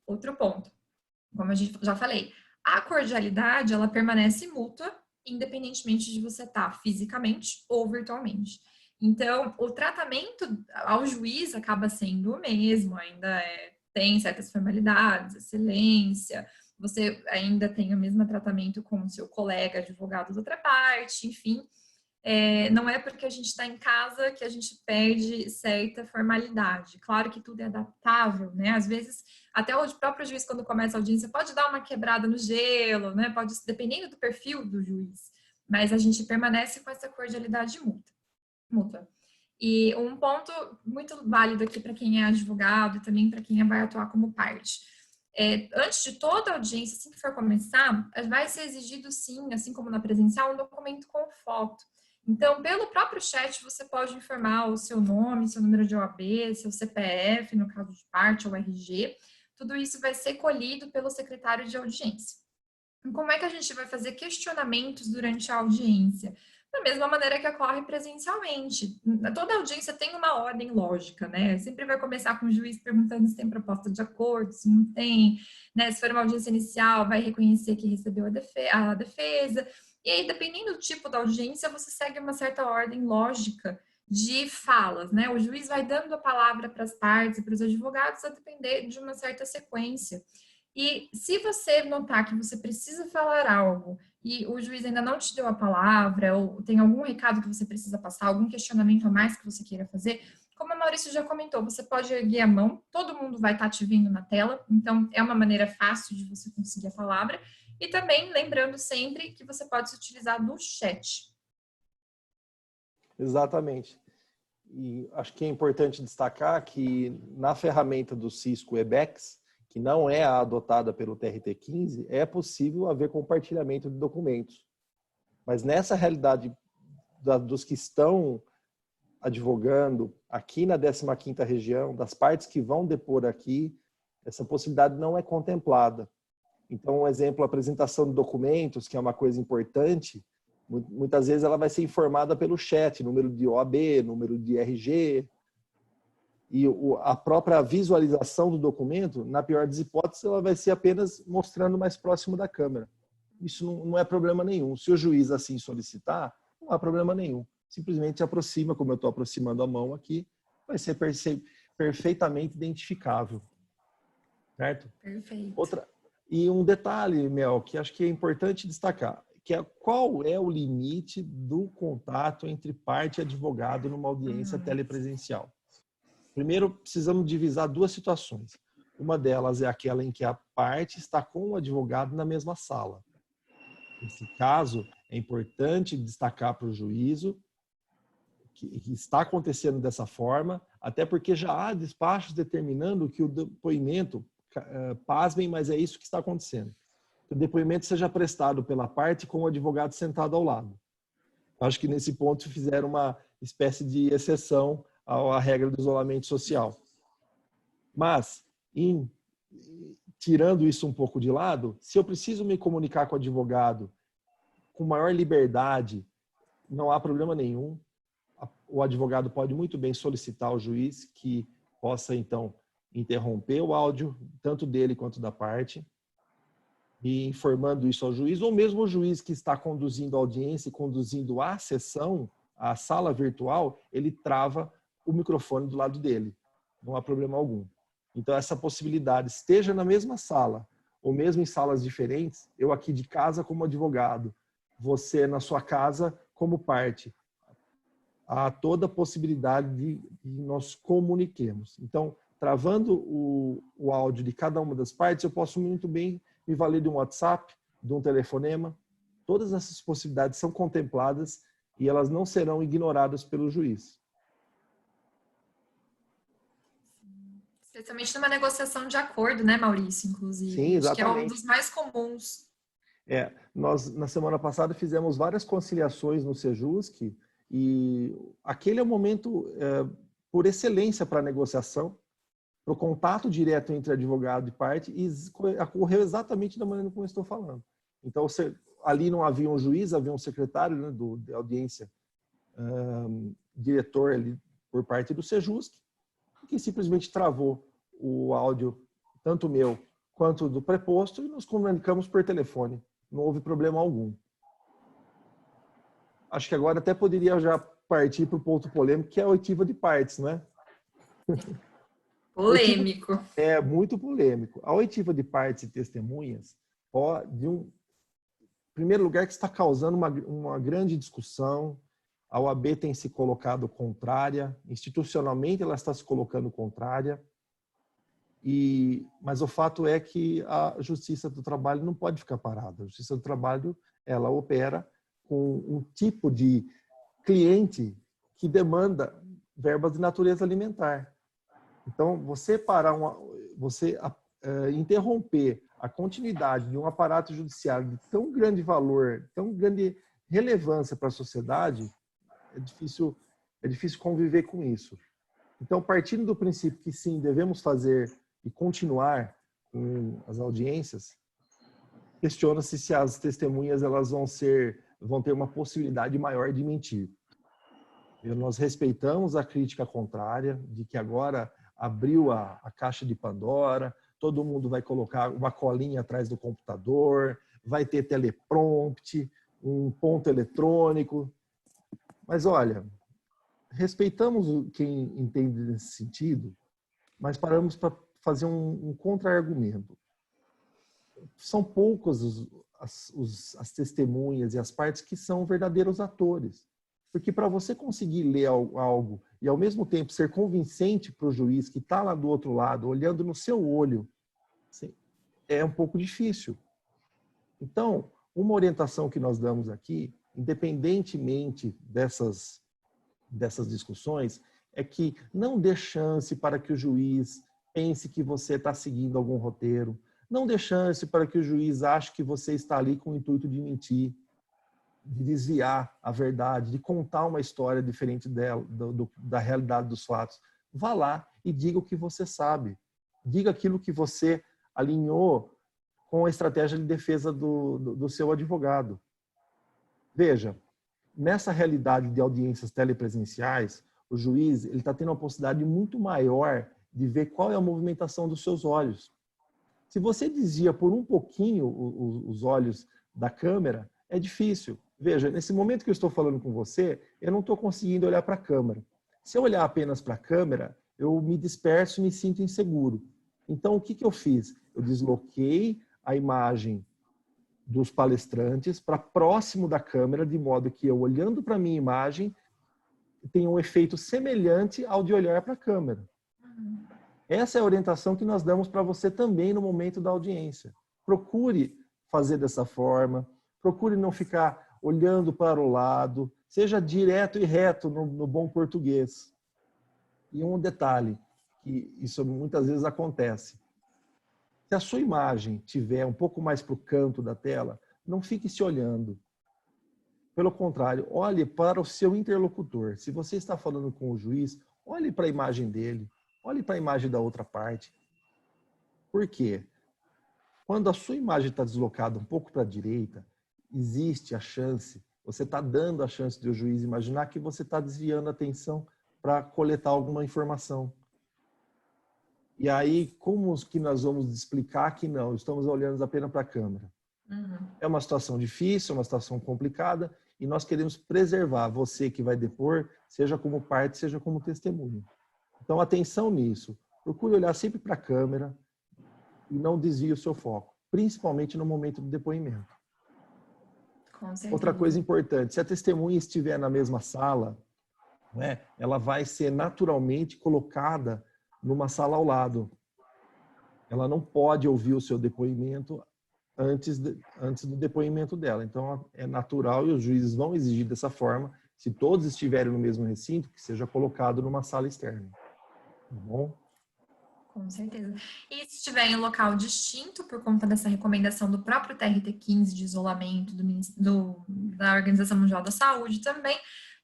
Outro ponto, como a gente já falei, a cordialidade, ela permanece mútua, independentemente de você estar fisicamente ou virtualmente. Então, o tratamento ao juiz acaba sendo o mesmo, ainda tem certas formalidades, excelência, você ainda tem o mesmo tratamento com o seu colega advogado da outra parte, enfim. Não é porque a gente está em casa que a gente perde certa formalidade. Claro que tudo é adaptável, né? Às vezes, até o próprio juiz, quando começa a audiência, pode dar uma quebrada no gelo, né? Pode, dependendo do perfil do juiz. Mas a gente permanece com essa cordialidade mútua. E um ponto muito válido aqui para quem é advogado e também para quem vai atuar como parte. Antes de toda audiência, assim que for começar, vai ser exigido, sim, assim como na presencial, um documento com foto. Então, pelo próprio chat, você pode informar o seu nome, seu número de OAB, seu CPF, no caso de parte, ou RG. Tudo isso vai ser colhido pelo secretário de audiência. E como é que a gente vai fazer questionamentos durante a audiência? Da mesma maneira que ocorre presencialmente. Toda audiência tem uma ordem lógica, né? Sempre vai começar com o juiz perguntando se tem proposta de acordo, se não tem, né? Se for uma audiência inicial, vai reconhecer que recebeu a defesa. E aí, dependendo do tipo da audiência, você segue uma certa ordem lógica de falas, né? O juiz vai dando a palavra para as partes e para os advogados a depender de uma certa sequência. E se você notar que você precisa falar algo e o juiz ainda não te deu a palavra, ou tem algum recado que você precisa passar, algum questionamento a mais que você queira fazer, como a Maurício já comentou, você pode erguer a mão, todo mundo vai estar te vendo na tela, então é uma maneira fácil de você conseguir a palavra. E também lembrando sempre que você pode se utilizar do chat. Exatamente. E acho que é importante destacar que na ferramenta do Cisco Webex, que não é a adotada pelo TRT-15, é possível haver compartilhamento de documentos. Mas nessa realidade dos que estão advogando aqui na 15ª região, das partes que vão depor aqui, essa possibilidade não é contemplada. Então, um exemplo, a apresentação de documentos, que é uma coisa importante, muitas vezes ela vai ser informada pelo chat, número de OAB, número de RG. E a própria visualização do documento, na pior das hipóteses, ela vai ser apenas mostrando mais próximo da câmera. Isso não é problema nenhum. Se o juiz assim solicitar, não há problema nenhum. Simplesmente aproxima, como eu estou aproximando a mão aqui, vai ser perfeitamente identificável. Certo? Perfeito. E um detalhe, Mel, que acho que é importante destacar, que é qual é o limite do contato entre parte e advogado numa audiência telepresencial. Primeiro, precisamos divisar duas situações. Uma delas é aquela em que a parte está com o advogado na mesma sala. Nesse caso, é importante destacar para o juízo que está acontecendo dessa forma, até porque já há despachos determinando que o depoimento, pasmem, mas é isso que está acontecendo, que o depoimento seja prestado pela parte com o advogado sentado ao lado. Acho que nesse ponto fizeram uma espécie de exceção à regra do isolamento social. Mas, tirando isso um pouco de lado, se eu preciso me comunicar com o advogado com maior liberdade, não há problema nenhum. O advogado pode muito bem solicitar ao juiz que possa, então, interromper o áudio, tanto dele quanto da parte, e informando isso ao juiz, ou mesmo o juiz que está conduzindo a audiência e conduzindo a sessão, a sala virtual, ele trava o microfone do lado dele. Não há problema algum. Então, essa possibilidade, esteja na mesma sala, ou mesmo em salas diferentes, eu aqui de casa como advogado, você na sua casa como parte, há toda a possibilidade de nós comuniquemos. Então, travando o áudio de cada uma das partes, eu posso muito bem me valer de um WhatsApp, de um telefonema. Todas essas possibilidades são contempladas e elas não serão ignoradas pelo juiz. Especialmente numa negociação de acordo, né, Maurício, inclusive? Sim, exatamente. Acho que é um dos mais comuns. Nós, na semana passada, fizemos várias conciliações no Sejusc e aquele é o momento por excelência para a negociação, para o contato direto entre advogado e parte, e ocorreu exatamente da maneira como eu estou falando. Então, ali não havia um juiz, havia um secretário, né, de audiência, diretor ali por parte do Sejusc, que simplesmente travou o áudio, tanto meu quanto do preposto, e nos comunicamos por telefone. Não houve problema algum. Acho que agora até poderia já partir para o ponto polêmico, que é a oitiva de partes, né? Polêmico. É muito polêmico. A oitiva de partes e testemunhas, em primeiro lugar, que está causando uma grande discussão. A OAB tem se colocado contrária, institucionalmente ela está se colocando contrária, mas o fato é que a Justiça do Trabalho não pode ficar parada. A Justiça do Trabalho, ela opera com um tipo de cliente que demanda verbas de natureza alimentar. Então, você interromper a continuidade de um aparato judiciário de tão grande valor, tão grande relevância para a sociedade, é difícil conviver com isso. Então, partindo do princípio que sim, devemos fazer e continuar com as audiências, questiona-se se as testemunhas elas vão ter uma possibilidade maior de mentir. Nós respeitamos a crítica contrária de que agora abriu a caixa de Pandora, todo mundo vai colocar uma colinha atrás do computador, vai ter teleprompter, um ponto eletrônico. Mas olha, respeitamos quem entende nesse sentido, mas paramos para fazer um contra-argumento. São poucas as testemunhas e as partes que são verdadeiros atores. Porque para você conseguir ler algo e ao mesmo tempo ser convincente para o juiz que está lá do outro lado, olhando no seu olho, assim, é um pouco difícil. Então, uma orientação que nós damos aqui, independentemente dessas discussões, é que não dê chance para que o juiz pense que você está seguindo algum roteiro, não dê chance para que o juiz ache que você está ali com o intuito de mentir, de desviar a verdade, de contar uma história diferente da realidade dos fatos. Vá lá e diga o que você sabe. Diga aquilo que você alinhou com a estratégia de defesa do seu advogado. Veja, nessa realidade de audiências telepresenciais, o juiz ele está tendo uma possibilidade muito maior de ver qual é a movimentação dos seus olhos. Se você desvia por um pouquinho os olhos da câmera, é difícil. Veja, nesse momento que eu estou falando com você, eu não estou conseguindo olhar para a câmera. Se eu olhar apenas para a câmera, eu me disperso e me sinto inseguro. Então, o que eu fiz? Eu desloquei a imagem dos palestrantes para próximo da câmera, de modo que eu, olhando para a minha imagem, tenha um efeito semelhante ao de olhar para a câmera. Essa é a orientação que nós damos para você também no momento da audiência. Procure fazer dessa forma, procure não ficar olhando para o lado, seja direto e reto no bom português. E um detalhe, que isso muitas vezes acontece. Se a sua imagem estiver um pouco mais para o canto da tela, não fique se olhando. Pelo contrário, olhe para o seu interlocutor. Se você está falando com o juiz, olhe para a imagem dele, olhe para a imagem da outra parte. Por quê? Quando a sua imagem está deslocada um pouco para a direita, existe a chance, você está dando a chance de o juiz imaginar que você está desviando a atenção para coletar alguma informação. E aí, como que nós vamos explicar que não, estamos olhando apenas para a câmera? É uma situação difícil, é uma situação complicada, e nós queremos preservar você que vai depor, seja como parte, seja como testemunha. Então, atenção nisso. Procure olhar sempre para a câmera e não desvie o seu foco, principalmente no momento do depoimento. Outra coisa importante, se a testemunha estiver na mesma sala, né, ela vai ser naturalmente colocada numa sala ao lado. Ela não pode ouvir o seu depoimento antes do depoimento dela. Então, é natural e os juízes vão exigir dessa forma, se todos estiverem no mesmo recinto, que seja colocado numa sala externa. Tá bom? Com certeza. E se estiver em um local distinto, por conta dessa recomendação do próprio TRT-15 de isolamento da Organização Mundial da Saúde também,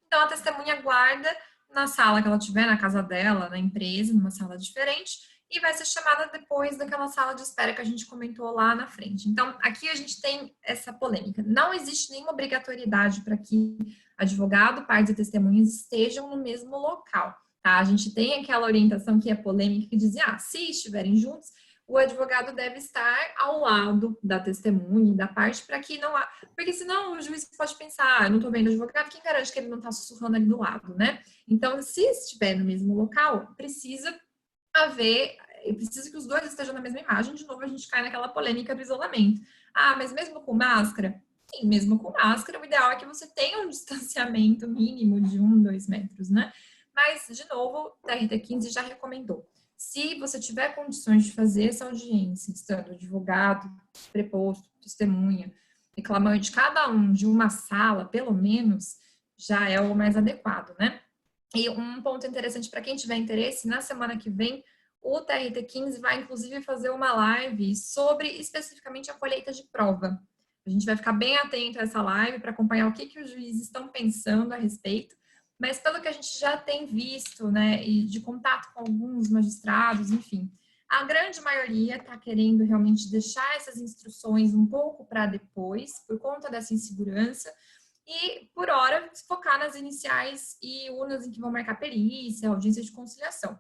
então a testemunha guarda na sala que ela tiver, na casa dela, na empresa, numa sala diferente, e vai ser chamada depois daquela sala de espera que a gente comentou lá na frente. Então, aqui a gente tem essa polêmica. Não existe nenhuma obrigatoriedade para que advogado, partes e testemunhas estejam no mesmo local. Tá? A gente tem aquela orientação que é polêmica, que dizia, se estiverem juntos, o advogado deve estar ao lado da testemunha e da parte para que não há... Porque senão o juiz pode pensar, eu não estou vendo o advogado, quem garante que ele não está sussurrando ali do lado, né? Então, se estiver no mesmo local, precisa que os dois estejam na mesma imagem. De novo, a gente cai naquela polêmica do isolamento. Ah, mas mesmo com máscara? Sim, mesmo com máscara, o ideal é que você tenha um distanciamento mínimo de 2 metros, né? Mas, de novo, o TRT-15 já recomendou. Se você tiver condições de fazer essa audiência, estando advogado, preposto, testemunha, reclamante, cada um de uma sala, pelo menos, já é o mais adequado, né? E um ponto interessante para quem tiver interesse, na semana que vem, o TRT-15 vai, inclusive, fazer uma live sobre, especificamente, a colheita de prova. A gente vai ficar bem atento a essa live para acompanhar o que os juízes estão pensando a respeito. Mas pelo que a gente já tem visto, né, e de contato com alguns magistrados, enfim, a grande maioria está querendo realmente deixar essas instruções um pouco para depois, por conta dessa insegurança, e, por hora, focar nas iniciais e urnas em que vão marcar perícia, audiência de conciliação.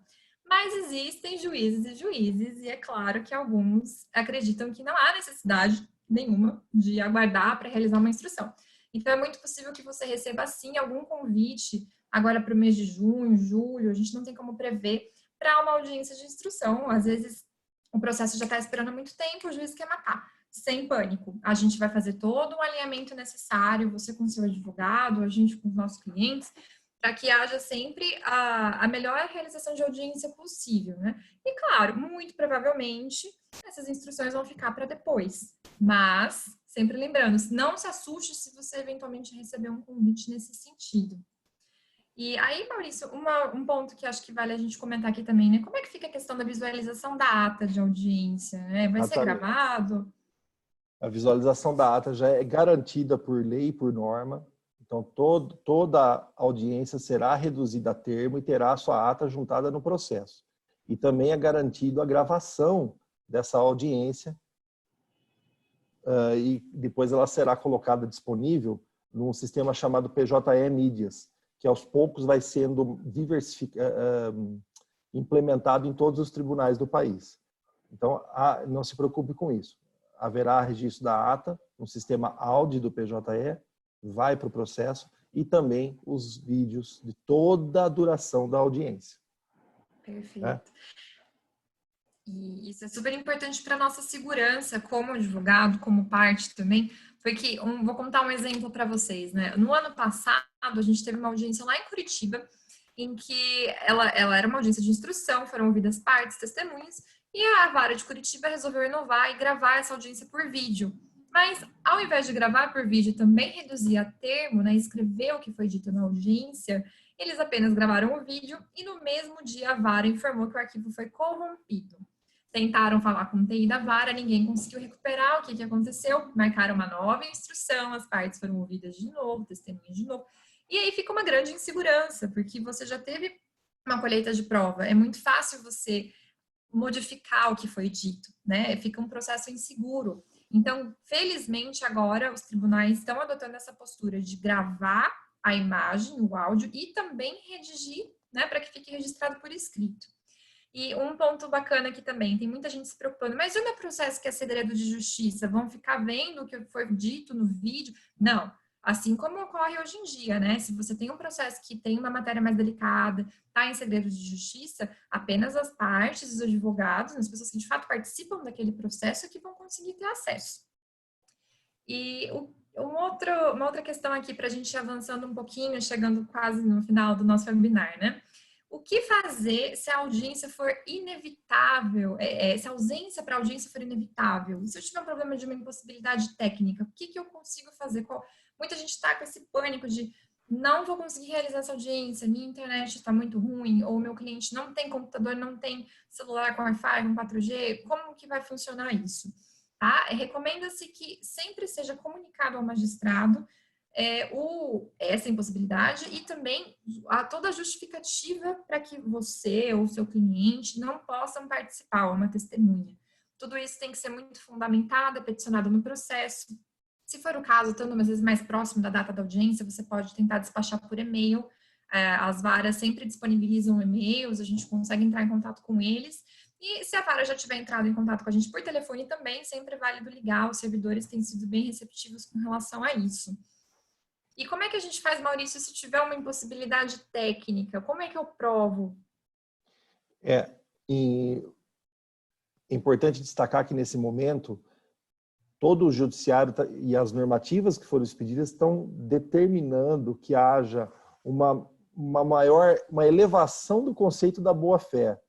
Mas existem juízes, e é claro que alguns acreditam que não há necessidade nenhuma de aguardar para realizar uma instrução. Então, é muito possível que você receba, sim, algum convite agora para o mês de junho, julho, a gente não tem como prever, para uma audiência de instrução. Às vezes, o processo já está esperando há muito tempo, o juiz quer matar. Sem pânico. A gente vai fazer todo o alinhamento necessário, você com seu advogado, a gente com os nossos clientes, para que haja sempre a melhor realização de audiência possível, né? E, claro, muito provavelmente, essas instruções vão ficar para depois. Mas, sempre lembrando, não se assuste se você eventualmente receber um convite nesse sentido. E aí, Maurício, um ponto que acho que vale a gente comentar aqui também, né? Como é que fica a questão da visualização da ata de audiência, né? Vai ser gravado? A visualização da ata já é garantida por lei e por norma. Então, toda audiência será reduzida a termo e terá a sua ata juntada no processo. E também é garantido a gravação dessa audiência e depois ela será colocada disponível num sistema chamado PJE Mídias, que aos poucos vai sendo implementado em todos os tribunais do país. Então, não se preocupe com isso. Haverá registro da ata, um sistema Audi do PJE, vai para o processo, e também os vídeos de toda a duração da audiência. Perfeito. Né? E isso é super importante para a nossa segurança como advogado, como parte também, porque vou contar um exemplo para vocês, né? No ano passado, a gente teve uma audiência lá em Curitiba, em que ela era uma audiência de instrução, foram ouvidas partes, testemunhas, e a Vara de Curitiba resolveu inovar e gravar essa audiência por vídeo. Mas, ao invés de gravar por vídeo, também reduzir a termo, né, escrever o que foi dito na audiência, eles apenas gravaram o vídeo e no mesmo dia a Vara informou que o arquivo foi corrompido. Tentaram falar com o TI da Vara, ninguém conseguiu recuperar o que aconteceu, marcaram uma nova instrução, as partes foram ouvidas de novo, testemunhas de novo, e aí fica uma grande insegurança, porque você já teve uma colheita de prova, é muito fácil você modificar o que foi dito, né? Fica um processo inseguro. Então, felizmente, agora os tribunais estão adotando essa postura de gravar a imagem, o áudio e também redigir, né, para que fique registrado por escrito. E um ponto bacana aqui também, tem muita gente se preocupando, mas e o meu processo que é segredo de justiça? Vão ficar vendo o que foi dito no vídeo? Não. Assim como ocorre hoje em dia, né? Se você tem um processo que tem uma matéria mais delicada, está em segredo de justiça, apenas as partes, os advogados, as pessoas que de fato participam daquele processo é que vão conseguir ter acesso. E uma outra questão aqui para a gente ir avançando um pouquinho, chegando quase no final do nosso webinar, né? O que fazer se a audiência for inevitável, se a ausência para a audiência for inevitável? E se eu tiver um problema de uma impossibilidade técnica, o que eu consigo fazer? Muita gente está com esse pânico de não vou conseguir realizar essa audiência, minha internet está muito ruim, ou meu cliente não tem computador, não tem celular com Wi-Fi, com 4G, como que vai funcionar isso? Tá? Recomenda-se que sempre seja comunicado ao magistrado essa impossibilidade e também toda a justificativa para que você ou seu cliente não possam participar, uma testemunha. Tudo isso tem que ser muito fundamentado, peticionado no processo. Se for o caso, estando às vezes mais próximo da data da audiência, você pode tentar despachar por e-mail. As varas sempre disponibilizam e-mails, a gente consegue entrar em contato com eles. E se a vara já tiver entrado em contato com a gente por telefone também, sempre é válido ligar, os servidores têm sido bem receptivos com relação a isso. E como é que a gente faz, Maurício, se tiver uma impossibilidade técnica? Como é que eu provo? É importante destacar que, nesse momento, todo o judiciário e as normativas que foram expedidas estão determinando que haja uma elevação do conceito da boa-fé,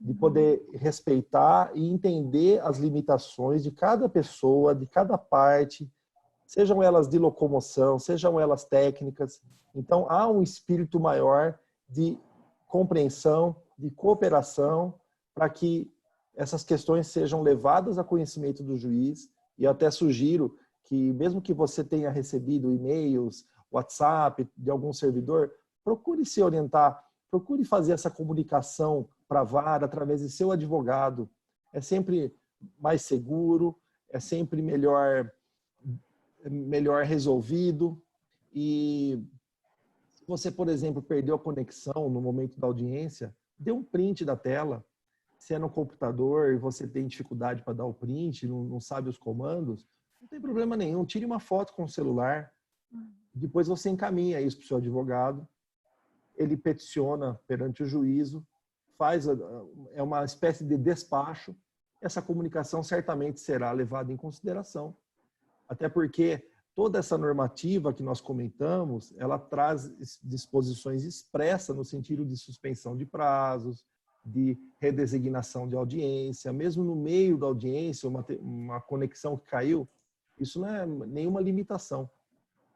de poder respeitar e entender as limitações de cada pessoa, de cada parte, sejam elas de locomoção, sejam elas técnicas. Então, há um espírito maior de compreensão, de cooperação, para que essas questões sejam levadas a conhecimento do juiz. E eu até sugiro que, mesmo que você tenha recebido e-mails, WhatsApp de algum servidor, procure se orientar, procure fazer essa comunicação para a vara através de seu advogado. É sempre mais seguro, é sempre melhor resolvido. E se você, por exemplo, perdeu a conexão no momento da audiência, dê um print da tela. Se é no computador e você tem dificuldade para dar o print, não sabe os comandos, não tem problema nenhum. Tire uma foto com o celular, depois você encaminha isso para o seu advogado, ele peticiona perante o juízo, é uma espécie de despacho. Essa comunicação certamente será levada em consideração. Até porque toda essa normativa que nós comentamos, ela traz disposições expressas no sentido de suspensão de prazos, de redesignação de audiência, mesmo no meio da audiência, uma conexão que caiu, isso não é nenhuma limitação.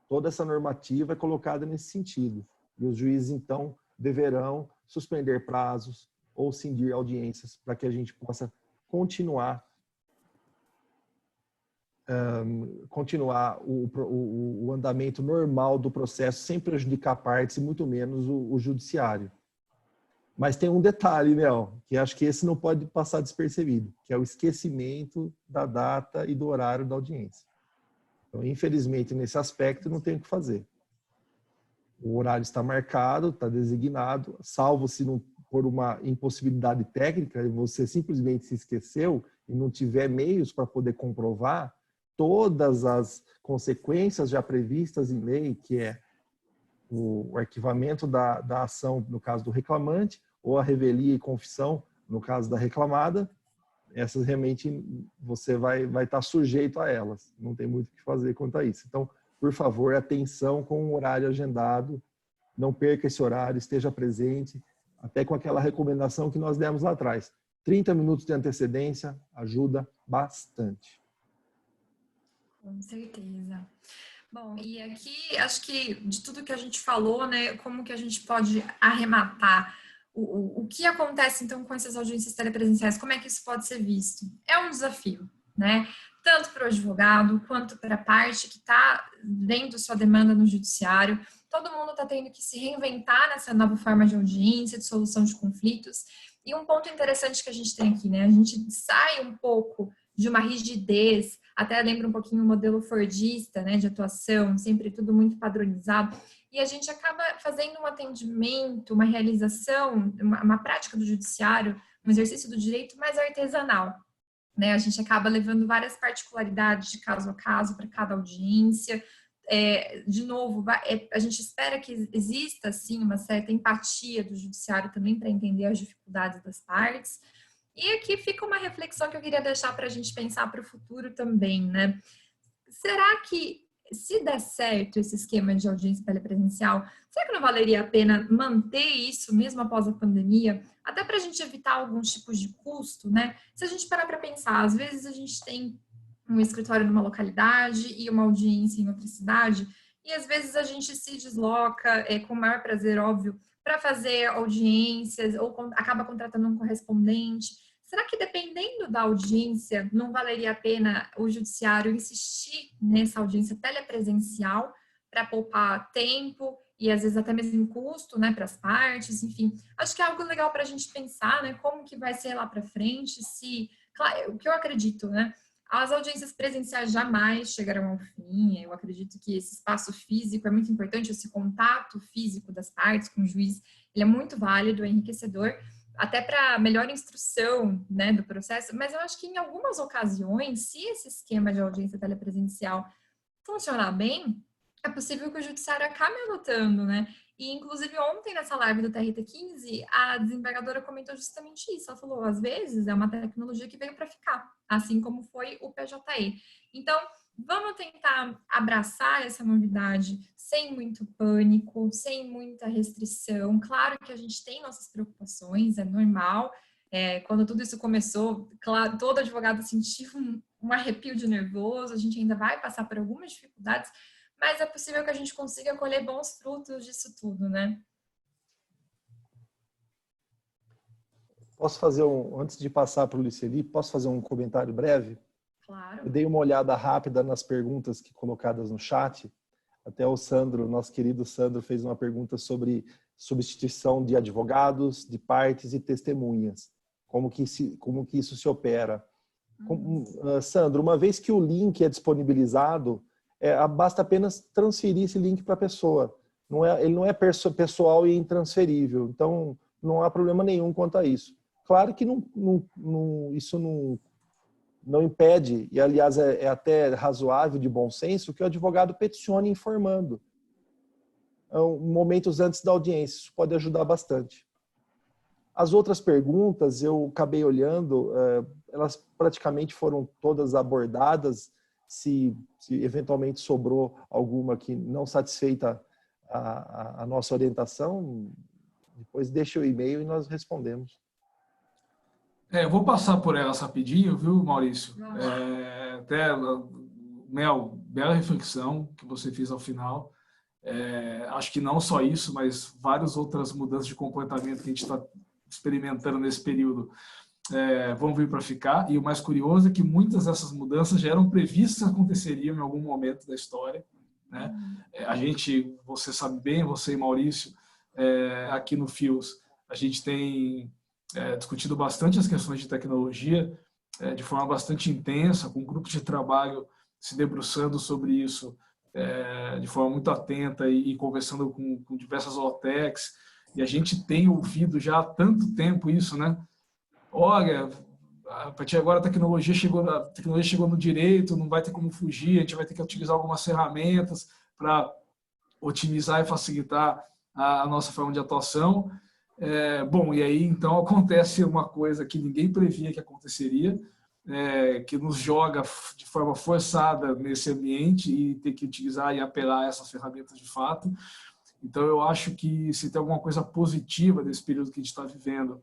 Toda essa normativa é colocada nesse sentido. E os juízes, então, deverão suspender prazos ou cindir audiências para que a gente possa continuar o andamento normal do processo sem prejudicar partes e muito menos o judiciário. Mas tem um detalhe, Léo, que acho que esse não pode passar despercebido, que é o esquecimento da data e do horário da audiência. Então, infelizmente, nesse aspecto, não tem o que fazer. O horário está marcado, está designado, salvo se não por uma impossibilidade técnica e você simplesmente se esqueceu e não tiver meios para poder comprovar, todas as consequências já previstas em lei, que é o arquivamento da ação no caso do reclamante, ou a revelia e confissão no caso da reclamada, essas realmente você vai estar sujeito a elas. Não tem muito o que fazer quanto a isso. Então, por favor, atenção com o horário agendado, não perca esse horário, esteja presente, até com aquela recomendação que nós demos lá atrás. 30 minutos de antecedência ajuda bastante. Com certeza. Bom, e aqui acho que de tudo que a gente falou, né, como que a gente pode arrematar o que acontece então com essas audiências telepresenciais, como é que isso pode ser visto? É um desafio, né? Tanto para o advogado quanto para a parte que está vendo sua demanda no judiciário. Todo mundo está tendo que se reinventar nessa nova forma de audiência, de solução de conflitos. E um ponto interessante que a gente tem aqui, né? A gente sai um pouco de uma rigidez, até lembra um pouquinho o modelo fordista, né, de atuação, sempre tudo muito padronizado, e a gente acaba fazendo um atendimento, uma realização, uma prática do judiciário, um exercício do direito mais artesanal, né? A gente acaba levando várias particularidades de caso a caso para cada audiência. De novo, a gente espera que exista, assim, uma certa empatia do judiciário também para entender as dificuldades das partes. E aqui fica uma reflexão que eu queria deixar para a gente pensar para o futuro também, né? Será que, se der certo esse esquema de audiência telepresencial, será que não valeria a pena manter isso mesmo após a pandemia? Até para a gente evitar alguns tipos de custo, né? Se a gente parar para pensar, às vezes a gente tem um escritório numa localidade e uma audiência em outra cidade, e às vezes a gente se desloca, com o maior prazer, óbvio, para fazer audiências, ou acaba contratando um correspondente. Será que, dependendo da audiência, não valeria a pena o judiciário insistir nessa audiência telepresencial para poupar tempo e, às vezes, até mesmo custo, né, para as partes? Enfim, acho que é algo legal para a gente pensar, né, como que vai ser lá para frente, se... Claro, o que eu acredito, né? As audiências presenciais jamais chegarão ao fim. Eu acredito que esse espaço físico é muito importante, esse contato físico das partes com o juiz, ele é muito válido, é enriquecedor, até para melhor instrução, né, do processo, mas eu acho que em algumas ocasiões, se esse esquema de audiência telepresencial funcionar bem, é possível que o judiciário acabe adotando, né? E, inclusive, ontem, nessa live do TRT15, a desembargadora comentou justamente isso. Ela falou, às vezes, é uma tecnologia que veio para ficar, assim como foi o PJE. Então, vamos tentar abraçar essa novidade sem muito pânico, sem muita restrição. Claro que a gente tem nossas preocupações, é normal. Quando tudo isso começou, claro, todo advogado sentiu um arrepio de nervoso, a gente ainda vai passar por algumas dificuldades, mas é possível que a gente consiga colher bons frutos disso tudo, né? Posso fazer antes de passar para o Luceli, posso fazer um comentário breve? Claro. Eu dei uma olhada rápida nas perguntas que colocadas no chat. Até o Sandro, nosso querido Sandro, fez uma pergunta sobre substituição de advogados, de partes e testemunhas. Como que isso se opera? Sandro, uma vez que o link é disponibilizado, basta apenas transferir esse link para a pessoa. Ele não é pessoal e intransferível. Então, não há problema nenhum quanto a isso. Claro que isso não impede, e aliás é até razoável, de bom senso, que o advogado peticione informando momentos antes da audiência. Isso pode ajudar bastante. As outras perguntas, eu acabei olhando, elas praticamente foram todas abordadas. Se eventualmente sobrou alguma que não satisfeita a nossa orientação, depois deixa o e-mail e nós respondemos. Eu vou passar por elas rapidinho, viu, Maurício? Mel, bela reflexão que você fez ao final. Acho que não só isso, mas várias outras mudanças de comportamento que a gente está experimentando nesse período vão vir para ficar. E o mais curioso é que muitas dessas mudanças já eram previstas que aconteceriam em algum momento da história, né? A gente, você sabe bem, você e Maurício, aqui no FIOS, a gente tem discutido bastante as questões de tecnologia de forma bastante intensa, com grupos de trabalho se debruçando sobre isso de forma muito atenta e conversando com diversas OTECs, e a gente tem ouvido já há tanto tempo isso, né? Olha, a partir de agora a tecnologia chegou no direito, não vai ter como fugir, a gente vai ter que utilizar algumas ferramentas para otimizar e facilitar a nossa forma de atuação. Bom, e aí então acontece uma coisa que ninguém previa que aconteceria, que nos joga de forma forçada nesse ambiente e ter que utilizar e apelar a essas ferramentas de fato. Então, eu acho que se tem alguma coisa positiva desse período que a gente está vivendo,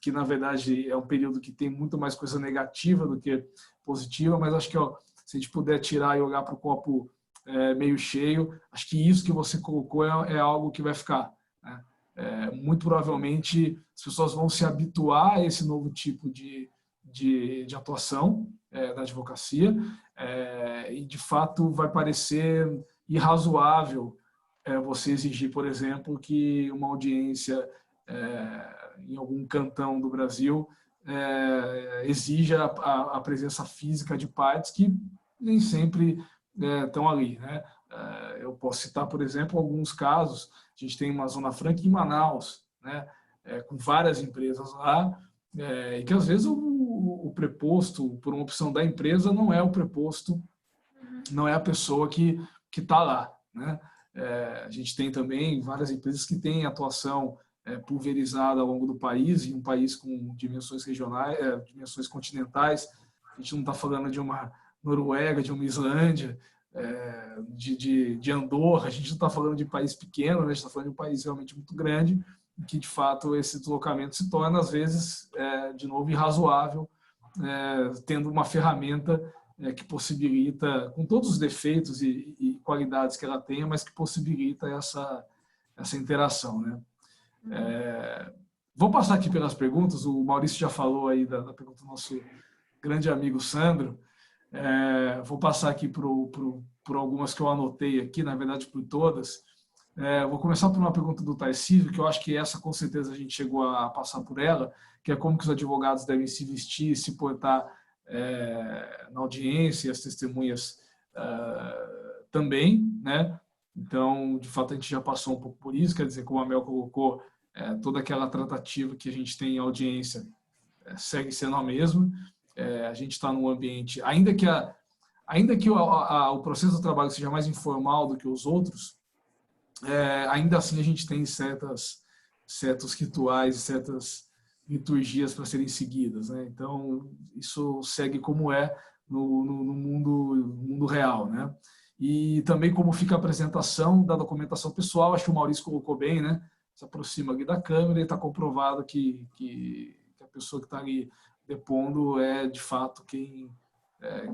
que na verdade é um período que tem muito mais coisa negativa do que positiva, mas acho que se a gente puder tirar e olhar para o copo meio cheio, acho que isso que você colocou é algo que vai ficar, né? Muito provavelmente as pessoas vão se habituar a esse novo tipo de atuação da advocacia, e de fato vai parecer irrazoável você exigir, por exemplo, que uma audiência em algum cantão do Brasil exija a presença física de partes que nem sempre estão ali, né? Eu posso citar, por exemplo, alguns casos. A gente tem uma Zona Franca em Manaus, né? Com várias empresas lá, e que às vezes o preposto, por uma opção da empresa, não é o preposto, não é a pessoa que está lá, né? A gente tem também várias empresas que têm atuação pulverizada ao longo do país, e um país com dimensões regionais, dimensões continentais. A gente não está falando de uma Noruega, de uma Islândia, de Andorra. A gente não está falando de país pequeno, né? A gente está falando de um país realmente muito grande, em que de fato esse deslocamento se torna às vezes de novo irrazoável, tendo uma ferramenta que possibilita, com todos os defeitos e qualidades que ela tenha, mas que possibilita essa interação, né? Vou passar aqui pelas perguntas. O Maurício já falou aí da pergunta do nosso grande amigo Sandro. Vou passar aqui por algumas que eu anotei aqui, na verdade por todas. Vou começar por uma pergunta do Tarcísio, que eu acho que essa com certeza a gente chegou a passar por ela, que é como que os advogados devem se vestir e se portar na audiência, e as testemunhas também, né? Então, de fato, a gente já passou um pouco por isso, quer dizer, como a Mel colocou, toda aquela tratativa que a gente tem em audiência segue sendo a mesma. A gente está num ambiente, ainda que o processo do trabalho seja mais informal do que os outros, ainda assim a gente tem certos rituais, certas liturgias para serem seguidas, né? Então, isso segue como no mundo real, né? E também como fica a apresentação da documentação pessoal. Acho que o Maurício colocou bem, né? Se aproxima ali da câmera e está comprovado que a pessoa que está ali depondo é, de fato, quem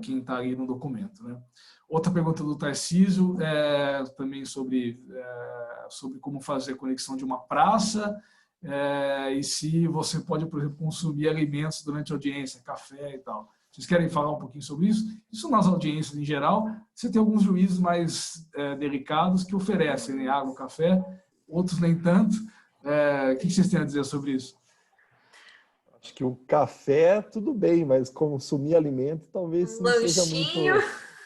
está ali no documento, né? Outra pergunta do Tarcísio também sobre como fazer a conexão de uma praça, e se você pode, por exemplo, consumir alimentos durante a audiência, café e tal. Vocês querem falar um pouquinho sobre isso? Isso nas audiências em geral. Você tem alguns juízes mais delicados que oferecem, né, água, café, outros nem tanto. O que vocês têm a dizer sobre isso? Acho que o café, tudo bem, mas consumir alimento talvez não seja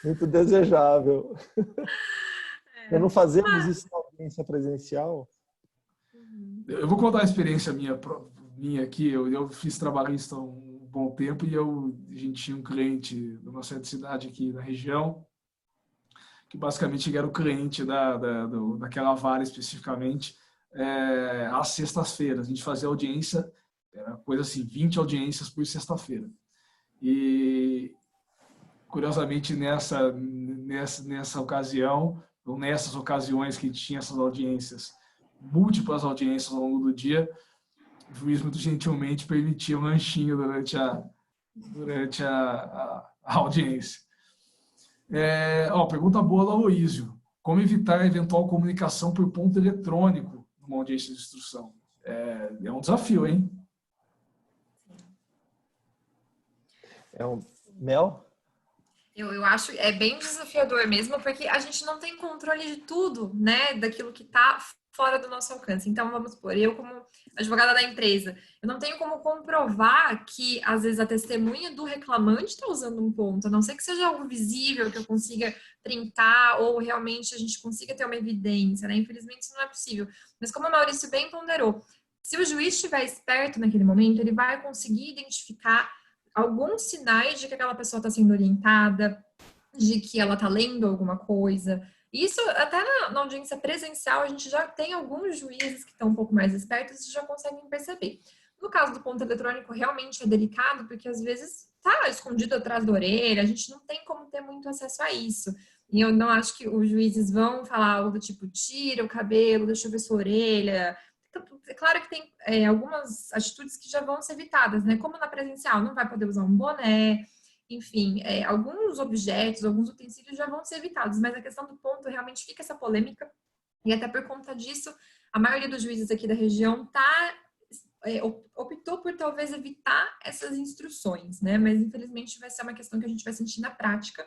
muito desejável. Não fazemos isso na audiência presencial. Eu vou contar a experiência minha aqui. Eu fiz trabalhista há um bom tempo e a gente tinha um cliente de uma certa cidade aqui na região, que basicamente era o cliente daquela vara especificamente, às sextas-feiras. A gente fazia audiência, era coisa assim, 20 audiências por sexta-feira. E, curiosamente, nessa ocasião, ou nessas ocasiões que tinha essas audiências, múltiplas audiências ao longo do dia, o juiz muito gentilmente permitia um lanchinho durante a audiência. Pergunta boa do Aloísio. Como evitar a eventual comunicação por ponto eletrônico numa audiência de instrução? É um desafio, hein? Mel? Eu acho bem desafiador mesmo, porque a gente não tem controle de tudo, né, daquilo que está fora do nosso alcance. Então, vamos supor, eu como advogada da empresa, eu não tenho como comprovar que, às vezes, a testemunha do reclamante está usando um ponto, a não ser que seja algo visível, que eu consiga printar, ou realmente a gente consiga ter uma evidência, né? Infelizmente, isso não é possível. Mas como o Maurício bem ponderou, se o juiz estiver esperto naquele momento, ele vai conseguir identificar alguns sinais de que aquela pessoa está sendo orientada, de que ela está lendo alguma coisa. Isso, até na audiência presencial, a gente já tem alguns juízes que estão um pouco mais espertos e já conseguem perceber. No caso do ponto eletrônico, realmente é delicado, porque às vezes está escondido atrás da orelha, a gente não tem como ter muito acesso a isso. E eu não acho que os juízes vão falar algo do tipo, tira o cabelo, deixa eu ver sua orelha. É claro que tem algumas atitudes que já vão ser evitadas, né? Como na presencial, não vai poder usar um boné, enfim, alguns objetos, alguns utensílios já vão ser evitados, mas a questão do ponto realmente fica essa polêmica, e até por conta disso, a maioria dos juízes aqui da região optou por talvez evitar essas instruções, né? Mas infelizmente vai ser uma questão que a gente vai sentir na prática.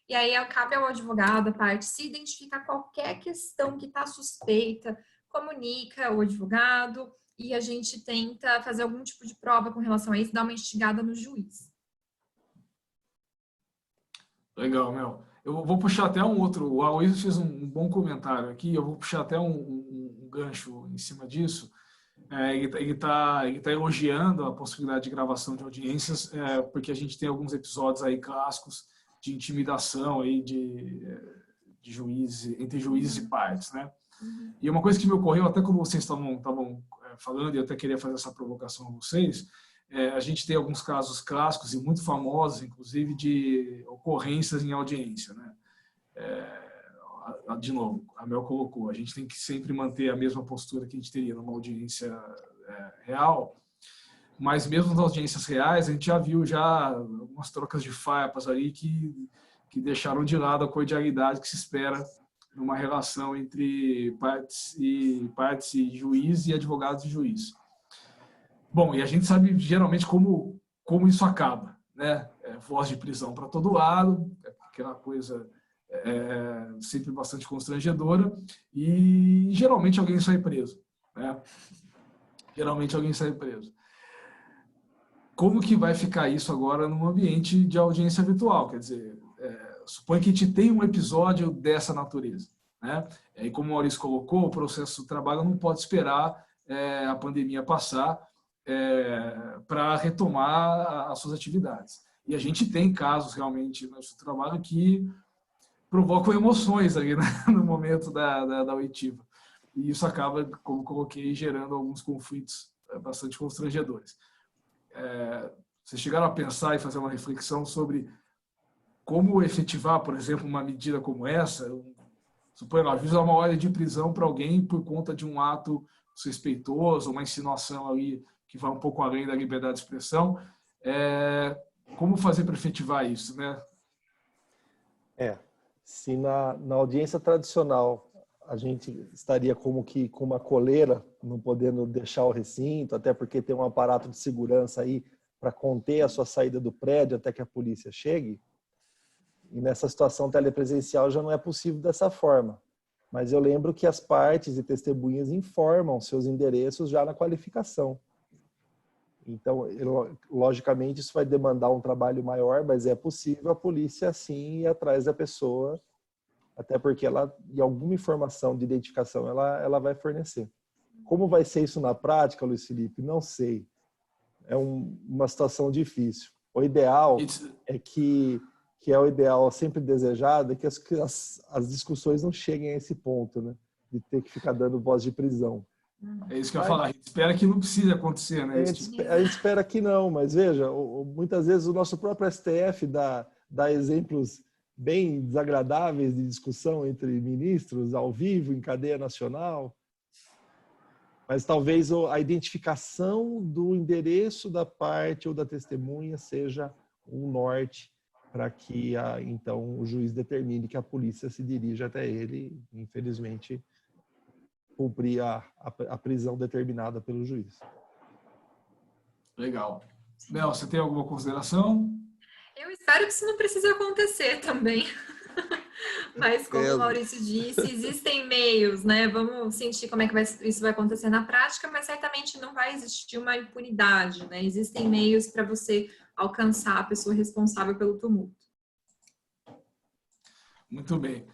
E aí cabe ao advogado, a parte, se identificar qualquer questão que está suspeita, comunica o advogado e a gente tenta fazer algum tipo de prova com relação a isso, dar uma instigada no juiz. Legal, Mel. Eu vou puxar até um outro. O Aloysio fez um bom comentário aqui. Eu vou puxar até um gancho em cima disso. Ele está elogiando a possibilidade de gravação de audiências, porque a gente tem alguns episódios aí clássicos de intimidação aí de juízes, entre juízes e partes, né? E uma coisa que me ocorreu, até como vocês estavam falando, e eu até queria fazer essa provocação a vocês, a gente tem alguns casos clássicos e muito famosos, inclusive, de ocorrências em audiência, né? De novo, a Mel colocou, a gente tem que sempre manter a mesma postura que a gente teria numa audiência real, mas mesmo nas audiências reais, a gente já viu algumas trocas de farpas ali que deixaram de lado a cordialidade que se espera numa relação entre partes e juiz e advogados e juiz. Bom, e a gente sabe geralmente como isso acaba, né? Voz de prisão para todo lado, aquela coisa sempre bastante constrangedora, e geralmente alguém sai preso, né? Geralmente alguém sai preso. Como que vai ficar isso agora num ambiente de audiência virtual? Quer dizer, suponha que a gente tem um episódio dessa natureza, né? E como o Maurício colocou, o processo do trabalho não pode esperar a pandemia passar para retomar as suas atividades. E a gente tem casos realmente no nosso trabalho que provocam emoções ali, né, no momento da oitiva. E isso acaba, como coloquei, gerando alguns conflitos bastante constrangedores. Vocês chegaram a pensar e fazer uma reflexão sobre como efetivar, por exemplo, uma medida como essa? Suponho, às vezes, uma ordem de prisão para alguém por conta de um ato suspeitoso, uma insinuação ali que vai um pouco além da liberdade de expressão. Como fazer para efetivar isso, né? Se na audiência tradicional a gente estaria como que com uma coleira, não podendo deixar o recinto, até porque tem um aparato de segurança aí para conter a sua saída do prédio até que a polícia chegue, e nessa situação telepresencial já não é possível dessa forma. Mas eu lembro que as partes e testemunhas informam seus endereços já na qualificação. Então, logicamente, isso vai demandar um trabalho maior, mas é possível a polícia, sim, ir atrás da pessoa, até porque ela, em alguma informação de identificação, ela vai fornecer. Como vai ser isso na prática, Luiz Felipe? Não sei. É uma situação difícil. O ideal é que é o ideal sempre desejado, é que as discussões não cheguem a esse ponto, né? De ter que ficar dando voz de prisão. É isso que eu ia falar. A gente espera que não precise acontecer, né? A gente espera que não, mas veja, muitas vezes o nosso próprio STF dá exemplos bem desagradáveis de discussão entre ministros ao vivo, em cadeia nacional. Mas talvez a identificação do endereço da parte ou da testemunha seja um norte para que então o juiz determine que a polícia se dirija até ele, infelizmente cumprir a prisão determinada pelo juiz. Legal. Mel, você tem alguma consideração? Eu espero que isso não precise acontecer também. Mas, como o Maurício disse, existem meios, né? Vamos sentir como é que isso vai acontecer na prática, mas certamente não vai existir uma impunidade, né? Existem meios para você alcançar a pessoa responsável pelo tumulto. Muito bem.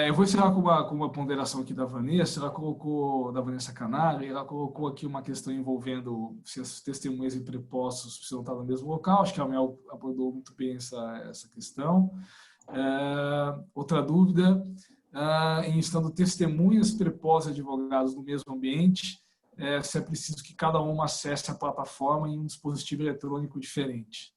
Eu vou encerrar com uma ponderação aqui da Vanessa. Ela colocou, da Vanessa Canari, ela colocou aqui uma questão envolvendo se as testemunhas e prepostos precisam estar no mesmo local. Acho que a Mel abordou muito bem essa questão. Outra dúvida, em estando testemunhas, prepostos e advogados no mesmo ambiente, se é preciso que cada um acesse a plataforma em um dispositivo eletrônico diferente.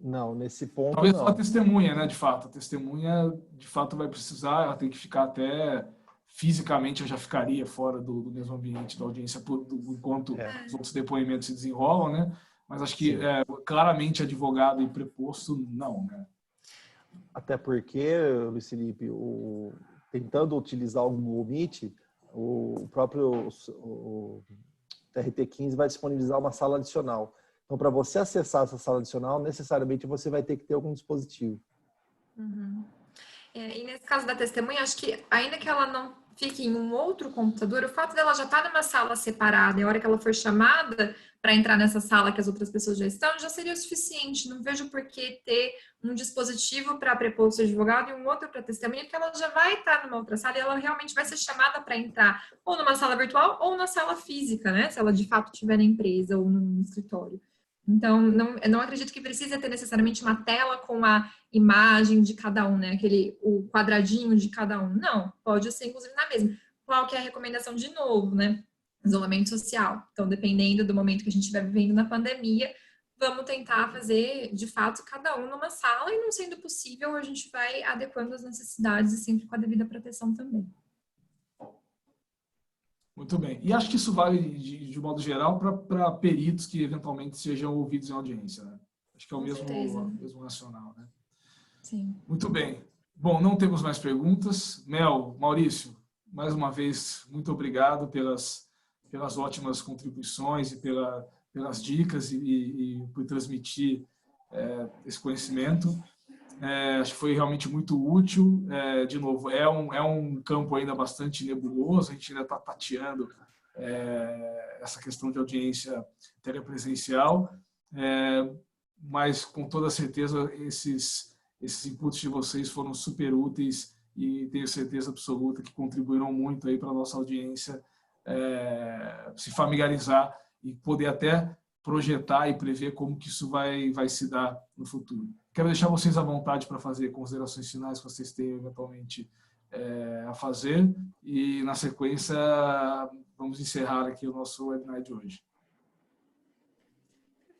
Não, nesse ponto talvez não. só a testemunha, né, de fato. A testemunha, de fato, vai precisar, ela tem que ficar até... Fisicamente, eu já ficaria fora do mesmo ambiente da audiência enquanto os outros depoimentos se desenrolam, né? Mas acho que, claramente, advogado e preposto, não, né? Até porque, Luiz Felipe, tentando utilizar o Google Meet, o próprio TRT15 vai disponibilizar uma sala adicional. Então, para você acessar essa sala adicional, necessariamente você vai ter que ter algum dispositivo. Uhum. E nesse caso da testemunha, acho que ainda que ela não fique em um outro computador, o fato dela já estar numa sala separada e a hora que ela for chamada para entrar nessa sala que as outras pessoas já estão, já seria o suficiente. Não vejo por que ter um dispositivo para preposto advogado e um outro para testemunha, porque ela já vai estar numa outra sala e ela realmente vai ser chamada para entrar ou numa sala virtual ou na sala física, né? Se ela de fato estiver na empresa ou no escritório. Então, não acredito que precisa ter necessariamente uma tela com a imagem de cada um, né? O quadradinho de cada um. Não, pode ser inclusive na mesma. Qual que é a recomendação de novo, né? Isolamento social. Então, dependendo do momento que a gente estiver vivendo na pandemia, vamos tentar fazer, de fato, cada um numa sala e, não sendo possível, a gente vai adequando as necessidades e sempre com a devida proteção também. Muito bem. E acho que isso vale, de modo geral, para peritos que eventualmente sejam ouvidos em audiência, né? Acho que é o mesmo racional, né? Sim. Muito bem. Bom, não temos mais perguntas. Mel, Maurício, mais uma vez, muito obrigado pelas ótimas contribuições e pelas dicas e por transmitir esse conhecimento. Acho que foi realmente muito útil. De novo, é um campo ainda bastante nebuloso, a gente ainda está tateando essa questão de audiência telepresencial, mas com toda certeza esses inputs de vocês foram super úteis e tenho certeza absoluta que contribuíram muito aí para a nossa audiência se familiarizar e poder até projetar e prever como que isso vai se dar no futuro. Quero deixar vocês à vontade para fazer considerações finais que vocês tenham eventualmente a fazer e, na sequência, vamos encerrar aqui o nosso webinar de hoje.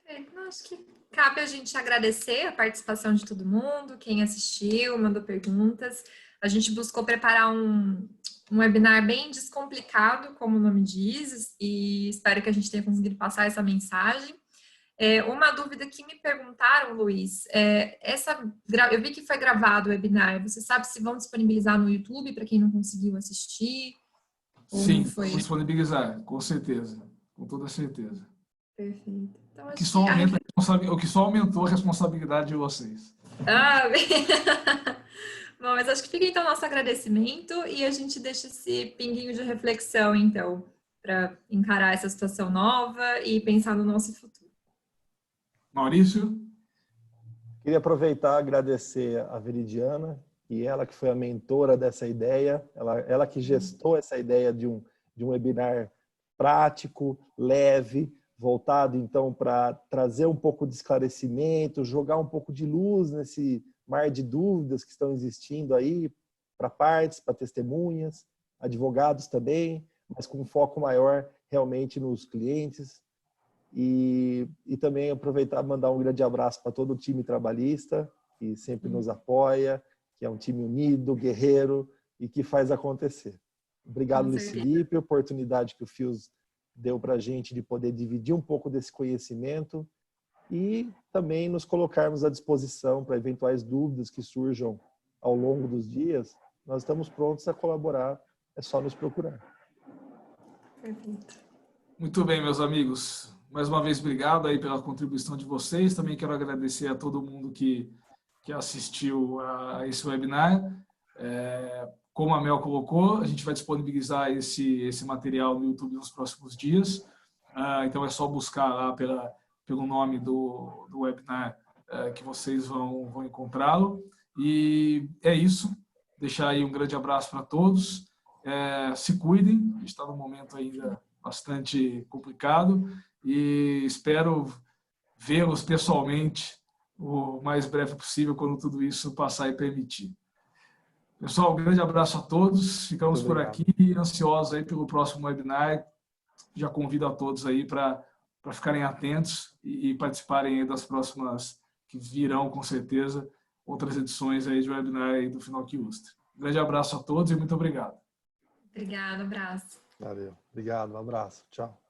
Perfeito. Acho que cabe a gente agradecer a participação de todo mundo, quem assistiu, mandou perguntas. A gente buscou preparar um webinar bem descomplicado, como o nome diz, e espero que a gente tenha conseguido passar essa mensagem. Uma dúvida que me perguntaram, Luiz, eu vi que foi gravado o webinar, você sabe se vão disponibilizar no YouTube para quem não conseguiu assistir? Sim, vamos disponibilizar, com certeza, com toda certeza. Perfeito. Então, o que só aumentou a responsabilidade de vocês. Bom, mas acho que fica então nosso agradecimento e a gente deixa esse pinguinho de reflexão, então, para encarar essa situação nova e pensar no nosso futuro. Maurício? Queria aproveitar e agradecer a Veridiana, e ela que foi a mentora dessa ideia, ela que gestou essa ideia de um webinar prático, leve, voltado então para trazer um pouco de esclarecimento, jogar um pouco de luz nesse mar de dúvidas que estão existindo aí para partes, para testemunhas, advogados também, mas com um foco maior realmente nos clientes. E também aproveitar e mandar um grande abraço para todo o time trabalhista, que sempre nos apoia, que é um time unido, guerreiro e que faz acontecer. Obrigado, Luiz Felipe, a oportunidade que o FIOS deu para a gente de poder dividir um pouco desse conhecimento e também nos colocarmos à disposição para eventuais dúvidas que surjam ao longo dos dias. Nós estamos prontos a colaborar, é só nos procurar. Perfeito. Muito bem, meus amigos. Mais uma vez, obrigado aí pela contribuição de vocês. Também quero agradecer a todo mundo que assistiu a esse webinar. Como a Mel colocou, a gente vai disponibilizar esse material no YouTube nos próximos dias. Então, é só buscar lá pelo nome do webinar que vocês vão encontrá-lo. E é isso. Deixar aí um grande abraço para todos. Se cuidem, a gente está num momento ainda bastante complicado e espero vê-los pessoalmente o mais breve possível quando tudo isso passar e permitir. Pessoal, um grande abraço a todos. Ficamos por aqui, ansiosos aí pelo próximo webinar. Já convido a todos aí para ficarem atentos e participarem aí das próximas, que virão com certeza, outras edições aí de webinar aí do FINOC Ustra. Um grande abraço a todos e muito obrigado. Obrigada, abraço. Valeu. Obrigado, um abraço. Tchau.